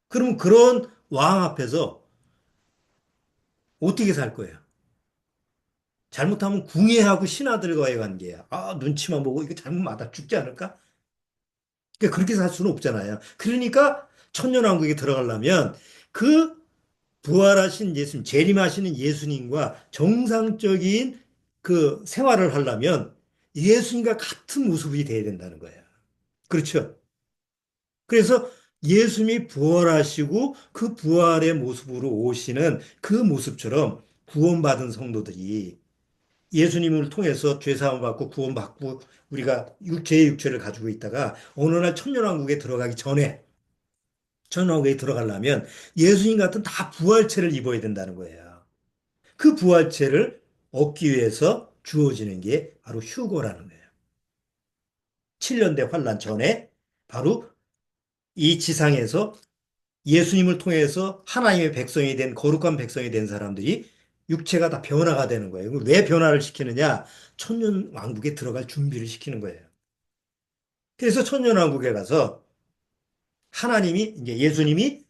그러면 그런 왕 앞에서 어떻게 살 거예요? 잘못하면 궁예하고 신하들과의 관계야. 눈치만 보고 이거 잘못 맞아 죽지 않을까? 그러니까 그렇게 살 수는 없잖아요. 그러니까 천년왕국에 들어가려면 그 부활하신 예수님, 재림하시는 예수님과 정상적인 그 생활을 하려면 예수님과 같은 모습이 돼야 된다는 거예요. 그렇죠? 그래서 예수님이 부활하시고 그 부활의 모습으로 오시는 그 모습처럼 구원받은 성도들이 예수님을 통해서 죄사함을 받고 구원받고 우리가 제 육체를 가지고 있다가 어느 날 천년왕국에 들어가기 전에 천년왕국에 들어가려면 예수님 같은 다 부활체를 입어야 된다는 거예요. 그 부활체를 얻기 위해서 주어지는 게 바로 휴거라는 거예요. 7년대 환란 전에 바로 이 지상에서 예수님을 통해서 하나님의 백성이 된 거룩한 백성이 된 사람들이 육체가 다 변화가 되는 거예요. 왜 변화를 시키느냐? 천년왕국에 들어갈 준비를 시키는 거예요. 그래서 천년왕국에 가서 하나님이 이제 예수님이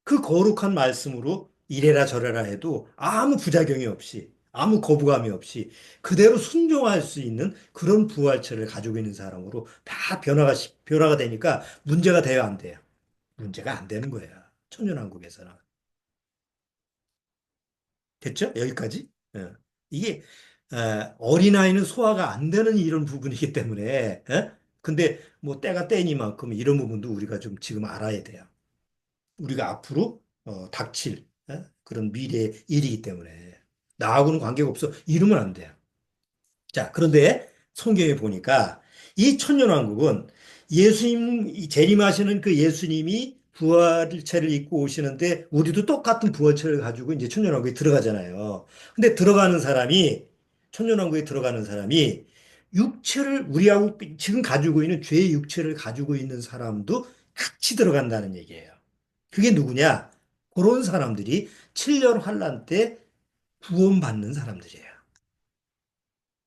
그 거룩한 말씀으로 이래라 저래라 해도 아무 부작용이 없이 아무 거부감이 없이 그대로 순종할 수 있는 그런 부활체를 가지고 있는 사람으로 다 변화가 되니까 문제가 돼요, 안 돼요? 문제가 안 되는 거예요. 천년왕국에서는. 됐죠? 여기까지? 예. 이게 어린아이는 소화가 안 되는 이런 부분이기 때문에 근데 뭐 때가 때니만큼 이런 부분도 우리가 좀 지금 알아야 돼요. 우리가 앞으로 닥칠 그런 미래의 일이기 때문에 나하고는 관계가 없어 이러면 안 돼요. 자, 그런데 성경에 보니까 이 천년왕국은 예수님 이 재림하시는 그 예수님이 부활체를 입고 오시는데 우리도 똑같은 부활체를 가지고 이제 천년왕국에 들어가잖아요. 근데 들어가는 사람이 천년왕국에 들어가는 사람이 육체를 우리하고 지금 가지고 있는 죄의 육체를 가지고 있는 사람도 같이 들어간다는 얘기예요. 그게 누구냐? 그런 사람들이 7년 환란 때 구원받는 사람들이에요.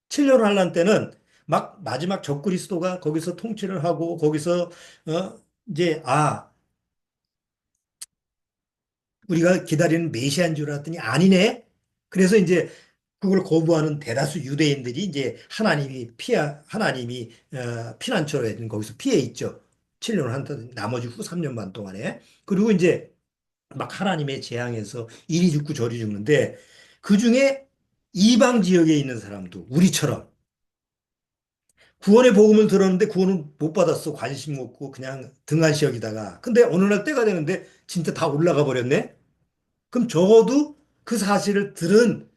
7년 환란 때는 막 마지막 적그리스도가 거기서 통치를 하고 거기서 이제 우리가 기다리는 메시아인 줄 알았더니 아니네. 그래서 이제 그걸 거부하는 대다수 유대인들이 이제 하나님이 피난처로 해준 거기서 피해 있죠. 7년 한 나머지 후 3년 반 동안에. 그리고 이제 막 하나님의 재앙에서 이리 죽고 저리 죽는데 그 중에 이방 지역에 있는 사람도 우리처럼 구원의 복음을 들었는데 구원을 못 받았어. 관심 없고 그냥 등한시 여기다가. 근데 어느 날 때가 되는데 진짜 다 올라가 버렸네? 그럼 적어도 그 사실을 들은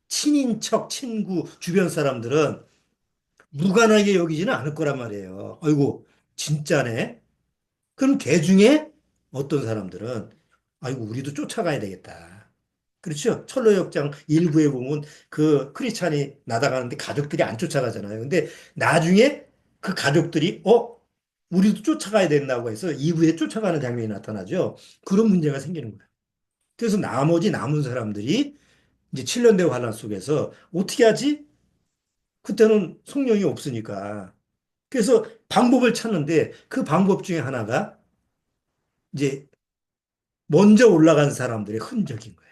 친인척, 친구, 주변 사람들은 무관하게 여기지는 않을 거란 말이에요. 아이고, 진짜네? 그럼 걔 중에 어떤 사람들은 아이고, 우리도 쫓아가야 되겠다. 그렇죠? 철로역장 일부에 보면 그 크리스찬이 나다가는데 가족들이 안 쫓아가잖아요. 근데 나중에 그 가족들이 우리도 쫓아가야 된다고 해서 이부에 쫓아가는 장면이 나타나죠. 그런 문제가 생기는 거예요. 그래서 나머지 남은 사람들이 이제 7년 대 환란 속에서 어떻게 하지? 그때는 성령이 없으니까. 그래서 방법을 찾는데 그 방법 중에 하나가 이제 먼저 올라간 사람들의 흔적인 거예요.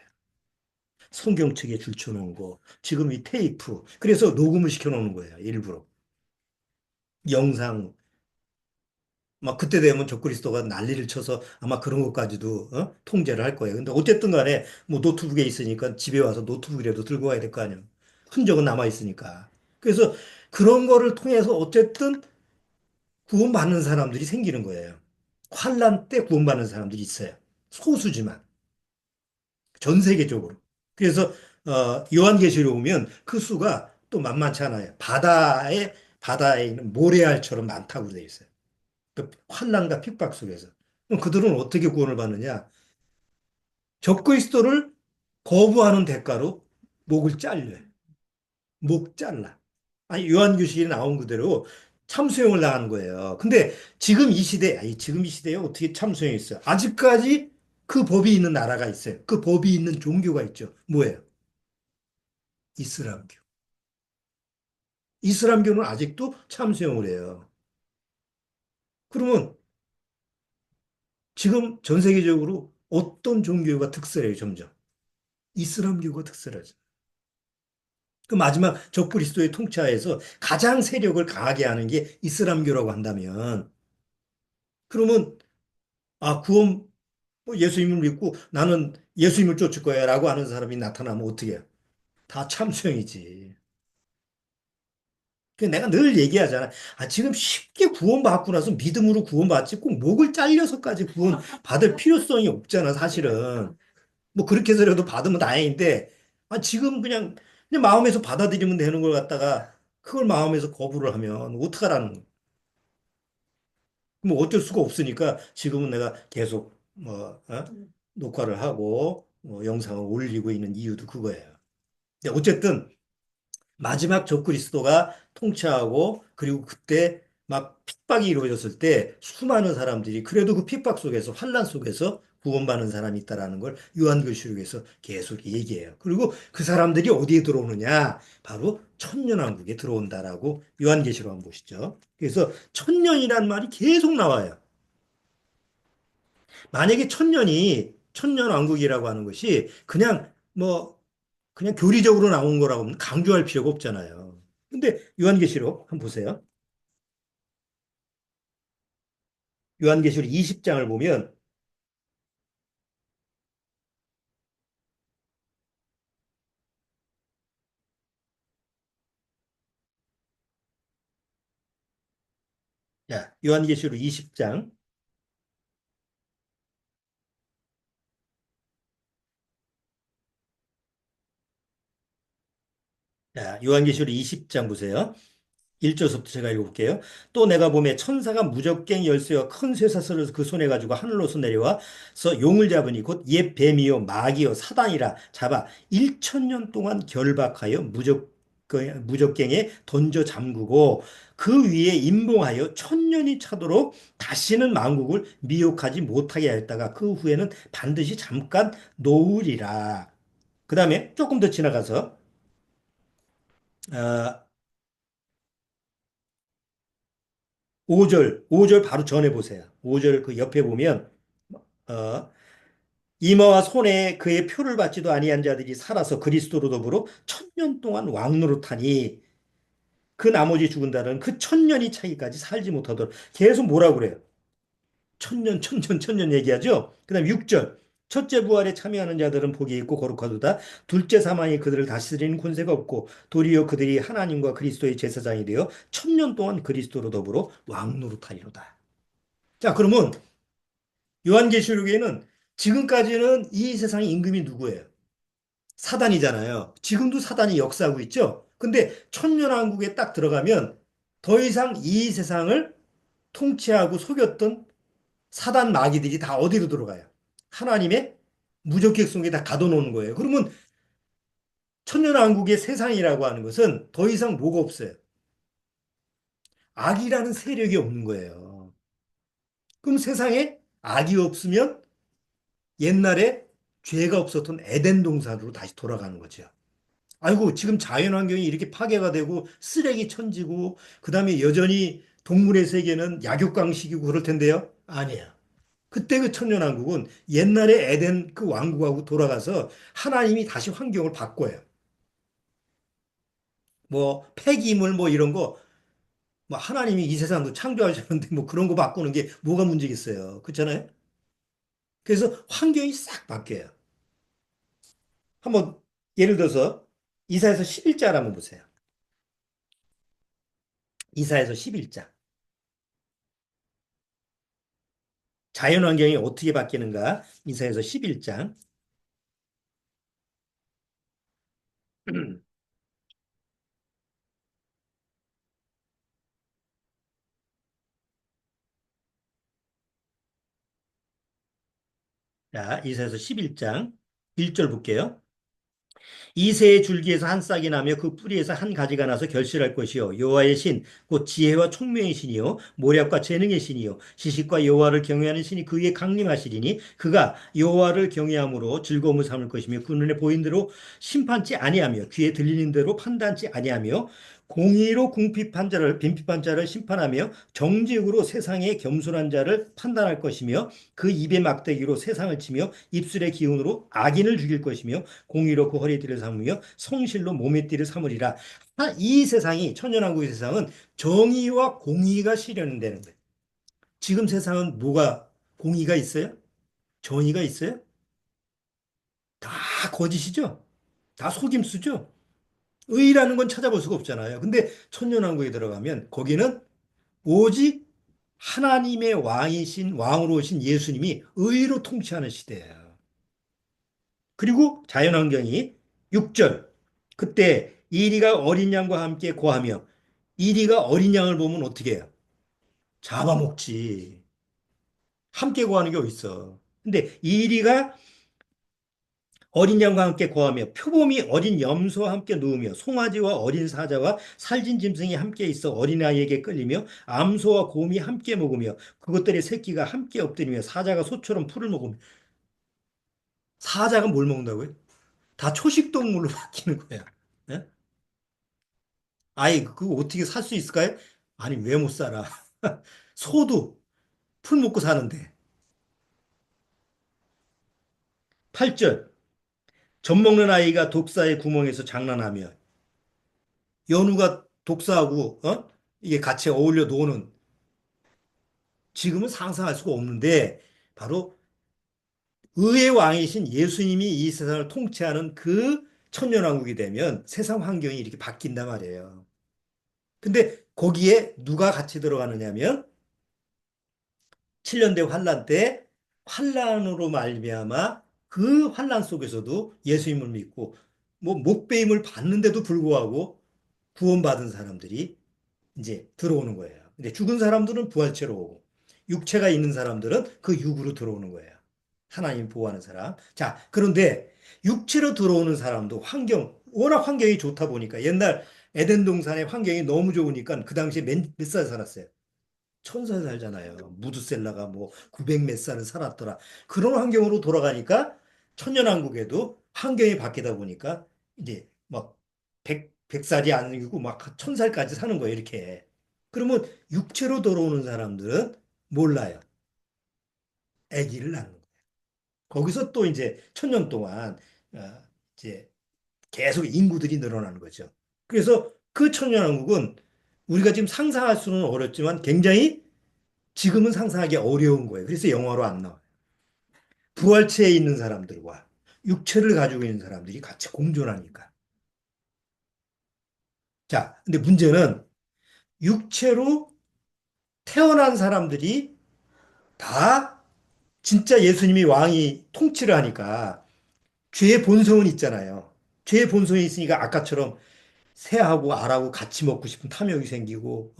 성경책에 줄쳐놓은 거, 지금 이 테이프, 그래서 녹음을 시켜놓는 거예요, 일부러. 영상, 막 그때 되면 적그리스도가 난리를 쳐서 아마 그런 것까지도 통제를 할 거예요. 근데 어쨌든 간에 뭐 노트북에 있으니까 집에 와서 노트북이라도 들고 와야 될 거 아니에요. 흔적은 남아 있으니까. 그래서 그런 거를 통해서 어쨌든 구원받는 사람들이 생기는 거예요. 환란 때 구원받는 사람들이 있어요. 소수지만. 전 세계적으로. 그래서 요한계시록 보면 그 수가 또 만만치 않아요. 바다에 있는 모래알처럼 많다고 되어 있어요. 그 환난과 핍박 속에서. 그럼 그들은 어떻게 구원을 받느냐? 적그리스도를 거부하는 대가로 목을 잘려요. 목 잘라. 아니 요한계시록에 나온 그대로 참수형을 당하는 거예요. 근데 지금 이 시대에 어떻게 참수형이 있어요? 아직까지 그 법이 있는 나라가 있어요. 그 법이 있는 종교가 있죠. 뭐예요? 이슬람교. 이슬람교는 아직도 참수형을 해요. 그러면 지금 전 세계적으로 어떤 종교가 특세해요, 점점? 이슬람교가 특세하죠. 그 마지막 적그리스도의 통치하에서 가장 세력을 강하게 하는 게 이슬람교라고 한다면, 그러면 구원 예수님을 믿고 나는 예수님을 쫓을 거야라고 하는 사람이 나타나면 어떻게 해요? 다 참수형이지. 그 내가 늘 얘기하잖아. 지금 쉽게 구원받고 나서 믿음으로 구원받지 꼭 목을 잘려서까지 구원받을 필요성이 없잖아, 사실은. 뭐 그렇게 해서라도 받으면 다행인데, 지금 그냥 마음에서 받아들이면 되는 걸 갖다가 그걸 마음에서 거부를 하면 어떡하라는 거야. 뭐 어쩔 수가 없으니까 지금은 내가 계속 녹화를 하고 영상을 올리고 있는 이유도 그거예요. 근데 어쨌든 마지막 적그리스도가 통치하고 그리고 그때 막 핍박이 이루어졌을 때 수많은 사람들이 그래도 그 핍박 속에서 환란 속에서 구원받는 사람이 있다라는 걸 요한계시록에서 계속 얘기해요. 그리고 그 사람들이 어디에 들어오느냐? 바로 천년왕국에 들어온다라고 요한계시록 한번 보시죠. 그래서 천년이라는 말이 계속 나와요. 만약에 천년왕국이라고 하는 것이 그냥 교리적으로 나온 거라고 하면 강조할 필요가 없잖아요. 근데 요한계시록 한번 보세요. 요한계시록 20장을 보면 자, 요한계시록 20장. 자, 요한계시록 20장 보세요. 1절부터 제가 읽어볼게요. 또 내가 보매 천사가 무적갱 열쇠와 큰 쇠사슬을 그 손에 가지고 하늘로서 내려와서 용을 잡으니 곧 옛 뱀이요 마귀요 사단이라 잡아 1천년 동안 결박하여 무적갱에 던져 잠그고 그 위에 임봉하여 천년이 차도록 다시는 만국을 미혹하지 못하게 하였다가 그 후에는 반드시 잠깐 놓으리라. 그 다음에 조금 더 지나가서 어, 5절 바로 전해 보세요. 5절 그 옆에 보면 어, 이마와 손에 그의 표를 받지도 아니한 자들이 살아서 그리스도로 더불어 천년 동안 왕노릇하니 그 나머지 죽은 자는 그 천년이 차기까지 살지 못하도록 계속 뭐라고 그래요? 천년 얘기하죠. 그다음 6절 첫째 부활에 참여하는 자들은 복이 있고 거룩하도다. 둘째 사망이 그들을 다스리는 권세가 없고 도리어 그들이 하나님과 그리스도의 제사장이 되어 천년 동안 그리스도로 더불어 왕노릇하리로다. 자, 그러면 요한계시록에는 지금까지는 이 세상의 임금이 누구예요? 사단이잖아요. 지금도 사단이 역사하고 있죠? 근데 천년왕국에 딱 들어가면 더 이상 이 세상을 통치하고 속였던 사단 마귀들이 다 어디로 들어가요? 하나님의 무적객 속에 다 가둬놓는 거예요. 그러면 천년왕국의 세상이라고 하는 것은 더 이상 뭐가 없어요? 악이라는 세력이 없는 거예요. 그럼 세상에 악이 없으면 옛날에 죄가 없었던 에덴 동산으로 다시 돌아가는 거죠. 아이고, 지금 자연환경이 이렇게 파괴가 되고 쓰레기 천지고, 그 다음에 여전히 동물의 세계는 약육강식이고 그럴 텐데요? 아니에요. 그때 그 천년왕국은 옛날에 에덴 그 왕국하고 돌아가서 하나님이 다시 환경을 바꿔요. 뭐, 폐기물 뭐 이런 거, 뭐 하나님이 이 세상도 창조하셨는데 뭐 그런 거 바꾸는 게 뭐가 문제겠어요. 그렇잖아요? 그래서 환경이 싹 바뀌어요. 한번 예를 들어서 이사에서 11장 한번 보세요. 이사에서 11장. 자연환경이 어떻게 바뀌는가? 이사에서 11장. 자, 이사에서 11장 1절 볼게요. 이새의 줄기에서 한 싹이 나며 그 뿌리에서 한 가지가 나서 결실할 것이요 여호와의 신 곧 지혜와 총명의 신이요 모략과 재능의 신이요 지식과 여호와를 경외하는 신이 그 위에 강림하시리니 그가 여호와를 경외함으로 즐거움을 삼을 것이며 그 눈에 보이는 대로 심판치 아니하며 귀에 들리는 대로 판단치 아니하며 공의로 궁핍한 자를 빈핍한 자를 심판하며 정직으로 세상의 겸손한 자를 판단할 것이며 그 입의 막대기로 세상을 치며 입술의 기운으로 악인을 죽일 것이며 공의로 그 허리띠를 삼으며 성실로 몸의 띠를 삼으리라. 이 세상이 천년왕국의 세상은 정의와 공의가 실현되는 거예요. 지금 세상은 뭐가 공의가 있어요? 정의가 있어요? 다 거짓이죠. 다 속임수죠. 의라는 건 찾아볼 수가 없잖아요. 근데 천년왕국에 들어가면 거기는 오직 하나님의 왕이신 왕으로 오신 예수님이 의로 통치하는 시대예요. 그리고 자연환경이 6절. 그때 이리가 어린 양과 함께 거하며 이리가 어린 양을 보면 어떻게 해요? 잡아먹지. 함께 거하는 게 어딨어. 근데 이리가 어린 양과 함께 거하며 표범이 어린 염소와 함께 누우며 송아지와 어린 사자와 살진 짐승이 함께 있어 어린아이에게 끌리며 암소와 곰이 함께 먹으며 그것들의 새끼가 함께 엎드리며 사자가 소처럼 풀을 먹으며 사자가 뭘 먹는다고요? 다 초식 동물로 바뀌는 거야. 예? 아이, 그거 어떻게 살 수 있을까요? 아니, 왜 못 살아? 소도 풀 먹고 사는데. 8절. 젖 먹는 아이가 독사의 구멍에서 장난하며 연우가 독사하고 이게 같이 어울려 노는 지금은 상상할 수가 없는데 바로 의의 왕이신 예수님이 이 세상을 통치하는 그 천년왕국이 되면 세상 환경이 이렇게 바뀐단 말이에요. 근데 거기에 누가 같이 들어가느냐면 7년대 환란 때 환란으로 말미암아 그 환란 속에서도 예수님을 믿고 뭐 목배임을 받는데도 불구하고 구원받은 사람들이 이제 들어오는 거예요. 근데 죽은 사람들은 부활체로 오고 육체가 있는 사람들은 그 육으로 들어오는 거예요. 하나님 보호하는 사람. 자, 그런데 육체로 들어오는 사람도 워낙 환경이 좋다 보니까 옛날 에덴 동산의 환경이 너무 좋으니까 그 당시에 몇 살 살았어요? 1000살 살잖아요. 무드셀라가 뭐 900 몇 살을 살았더라. 그런 환경으로 돌아가니까 천년왕국에도 환경이 바뀌다 보니까 이제 막 100살이 아니고 막 1000살까지 사는 거예요. 이렇게. 그러면 육체로 돌아오는 사람들은 몰라요. 아기를 낳는 거예요. 거기서 또 이제 1000년 동안 이제 계속 인구들이 늘어나는 거죠. 그래서 그 천년왕국은 우리가 지금 상상할 수는 어렵지만 굉장히 지금은 상상하기 어려운 거예요. 그래서 영화로 안 나와요. 부활체에 있는 사람들과 육체를 가지고 있는 사람들이 같이 공존하니까. 자, 근데 문제는 육체로 태어난 사람들이 다 진짜 예수님이 왕이 통치를 하니까 죄의 본성은 있잖아요. 죄의 본성이 있으니까 아까처럼 새하고 알하고 같이 먹고 싶은 탐욕이 생기고,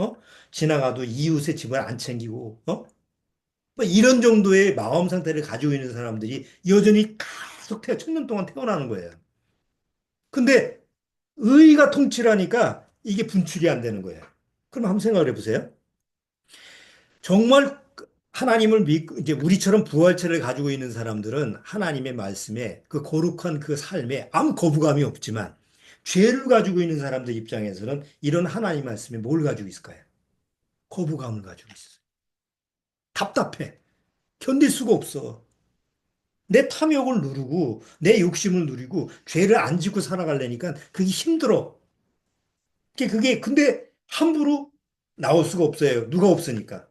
지나가도 이웃의 집을 안 챙기고, 뭐 이런 정도의 마음 상태를 가지고 있는 사람들이 여전히 계속 천년 동안 태어나는 거예요. 근데 의가 통치를 하니까 이게 분출이 안 되는 거예요. 그럼 한번 생각을 해보세요. 정말 하나님을 믿고 이제 우리처럼 부활체를 가지고 있는 사람들은 하나님의 말씀에 그 거룩한 그 삶에 아무 거부감이 없지만 죄를 가지고 있는 사람들 입장에서는 이런 하나님 말씀에 뭘 가지고 있을까요? 거부감을 가지고 있어요. 답답해. 견딜 수가 없어. 내 탐욕을 누르고 내 욕심을 누리고 죄를 안 짓고 살아가려니까 그게 힘들어. 그게 근데 함부로 나올 수가 없어요. 누가 없으니까.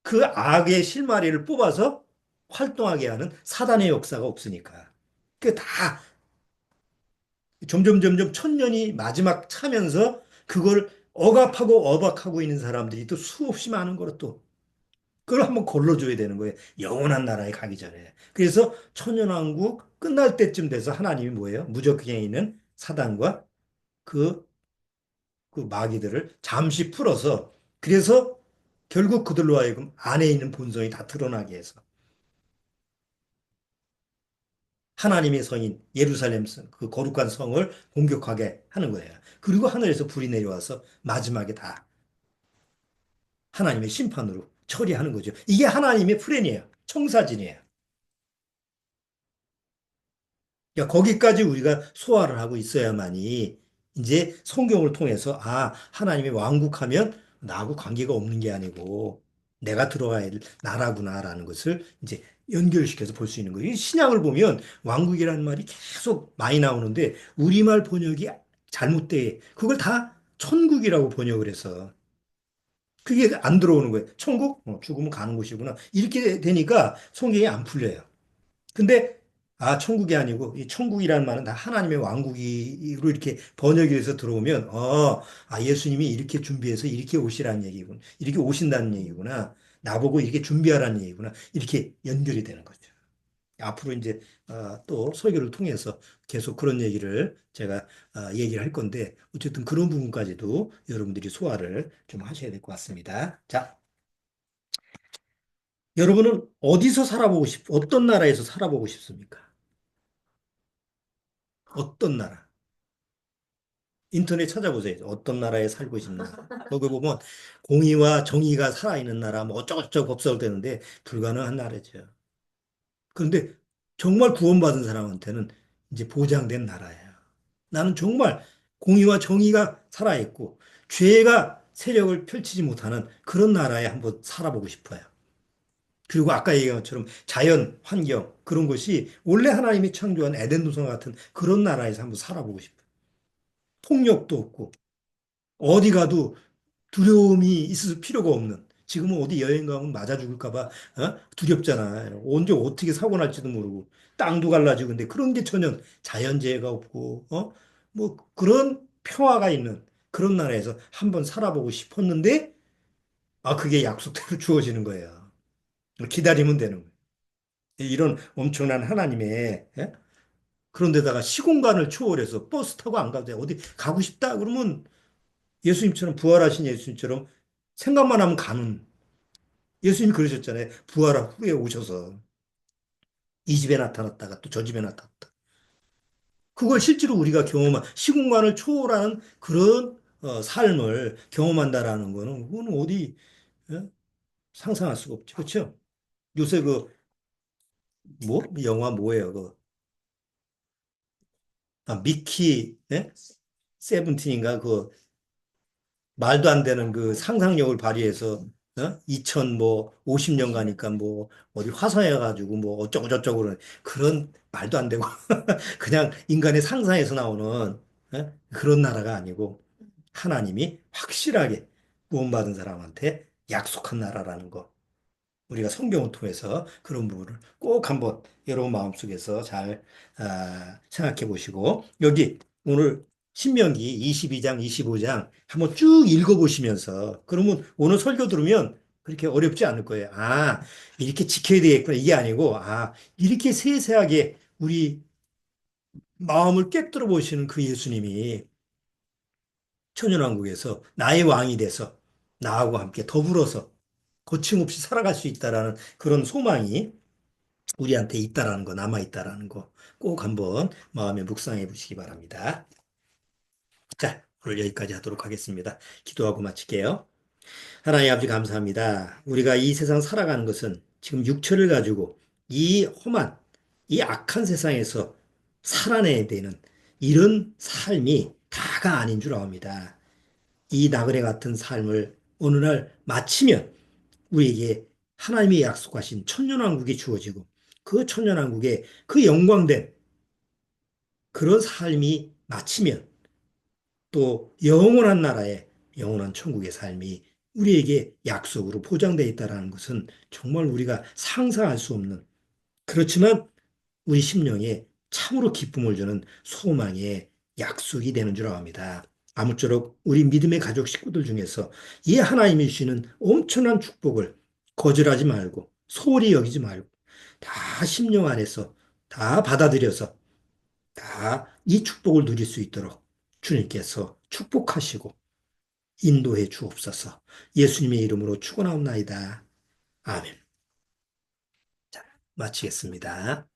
그 악의 실마리를 뽑아서 활동하게 하는 사단의 역사가 없으니까. 그 다 점점 천년이 마지막 차면서 그걸 억압하고 억압하고 있는 사람들이 또 수없이 많은 거로 또 그걸 한번 걸러줘야 되는 거예요. 영원한 나라에 가기 전에. 그래서 천년왕국 끝날 때쯤 돼서 하나님이 뭐예요? 무적행에 있는 사단과 그, 그 마귀들을 잠시 풀어서 그래서 결국 그들로 하여금 안에 있는 본성이 다 드러나게 해서 하나님의 성인 예루살렘 그 거룩한 성을 공격하게 하는 거예요. 그리고 하늘에서 불이 내려와서 마지막에 다 하나님의 심판으로 처리하는 거죠. 이게 하나님의 플랜이에요. 청사진이에요. 그러니까 거기까지 우리가 소화를 하고 있어야만이 이제 성경을 통해서 하나님의 왕국하면 나하고 관계가 없는 게 아니고 내가 들어가야 될 나라구나라는 것을 이제 연결시켜서 볼 수 있는 거예요. 이 신약을 보면 왕국이라는 말이 계속 많이 나오는데 우리말 번역이 잘못돼. 그걸 다 천국이라고 번역을 해서 그게 안 들어오는 거예요. 천국? 죽으면 가는 곳이구나. 이렇게 되니까 성경이 안 풀려요. 근데 천국이 아니고 이 천국이라는 말은 다 하나님의 왕국으로 이렇게 번역이 돼서 들어오면 예수님이 이렇게 준비해서 이렇게 오시라는 얘기구나. 이렇게 오신다는 얘기구나. 나보고 이렇게 준비하라는 얘기구나. 이렇게 연결이 되는 거죠. 앞으로 이제 또 설교를 통해서 계속 그런 얘기를 제가 얘기를 할 건데 어쨌든 그런 부분까지도 여러분들이 소화를 좀 하셔야 될 것 같습니다. 자, 여러분은 어디서 어떤 나라에서 살아보고 싶습니까? 어떤 나라? 인터넷 찾아보세요. 어떤 나라에 살고 싶나. 거기 보면 공의와 정의가 살아있는 나라, 뭐 어쩌고저쩌고 법석을 되는데 불가능한 나라죠. 그런데 정말 구원받은 사람한테는 이제 보장된 나라예요. 나는 정말 공의와 정의가 살아있고 죄가 세력을 펼치지 못하는 그런 나라에 한번 살아보고 싶어요. 그리고 아까 얘기한 것처럼 자연, 환경, 그런 것이 원래 하나님이 창조한 에덴 동산 같은 그런 나라에서 한번 살아보고 싶어요. 폭력도 없고, 어디 가도 두려움이 있을 필요가 없는. 지금은 어디 여행 가면 맞아 죽을까 봐 두렵잖아. 언제 어떻게 사고 날지도 모르고 땅도 갈라지고 근데 그런 게 전혀 자연재해가 없고 뭐 그런 평화가 있는 그런 나라에서 한번 살아보고 싶었는데 그게 약속대로 주어지는 거예요. 기다리면 되는 거예요. 이런 엄청난 하나님의 그런 데다가 시공간을 초월해서 버스 타고 안 가도 돼. 어디 가고 싶다 그러면 예수님처럼 부활하신 예수님처럼 생각만 하면 가는 예수님이 그러셨잖아요. 부활한 후에 오셔서 이 집에 나타났다가 또 저 집에 나타났다. 그걸 실제로 우리가 경험한 시공간을 초월하는 그런 삶을 경험한다라는 거는 그거는 어디 예? 상상할 수가 없죠. 그렇죠? 요새 그 뭐 영화 뭐예요? 미키 세븐틴인가 그 말도 안 되는 그 상상력을 발휘해서 2000 뭐 50년 가니까 뭐 어디 화성에 가지고 뭐 어쩌고 저쩌고 그런 말도 안 되고 그냥 인간의 상상에서 나오는 그런 나라가 아니고 하나님이 확실하게 구원받은 사람한테 약속한 나라라는 거. 우리가 성경을 통해서 그런 부분을 꼭 한번 여러분 마음속에서 잘 생각해 보시고 여기 오늘 신명기 22장, 25장 한번 쭉 읽어보시면서 그러면 오늘 설교 들으면 그렇게 어렵지 않을 거예요. 이렇게 지켜야 되겠구나. 이게 아니고 이렇게 세세하게 우리 마음을 꿰뚫어 보시는 그 예수님이 천연왕국에서 나의 왕이 돼서 나하고 함께 더불어서 거침없이 살아갈 수 있다라는 그런 소망이 우리한테 있다라는 거, 남아 있다라는 거 꼭 한번 마음에 묵상해 보시기 바랍니다. 자, 오늘 여기까지 하도록 하겠습니다. 기도하고 마칠게요. 하나님 아버지 감사합니다. 우리가 이 세상 살아가는 것은 지금 육체를 가지고 이 험한, 이 악한 세상에서 살아내야 되는 이런 삶이 다가 아닌 줄 압니다. 이 나그네 같은 삶을 어느 날 마치면 우리에게 하나님이 약속하신 천년왕국이 주어지고 그 천년왕국에 그 영광된 그런 삶이 마치면 또 영원한 나라의 영원한 천국의 삶이 우리에게 약속으로 보장되어 있다는 것은 정말 우리가 상상할 수 없는 그렇지만 우리 심령에 참으로 기쁨을 주는 소망의 약속이 되는 줄 압니다. 아무쪼록 우리 믿음의 가족 식구들 중에서 이 하나님이 주시는 엄청난 축복을 거절하지 말고 소홀히 여기지 말고 다 심령 안에서 다 받아들여서 다 이 축복을 누릴 수 있도록 주님께서 축복하시고 인도해 주옵소서. 예수님의 이름으로 축원하옵나이다. 아멘. 자, 마치겠습니다.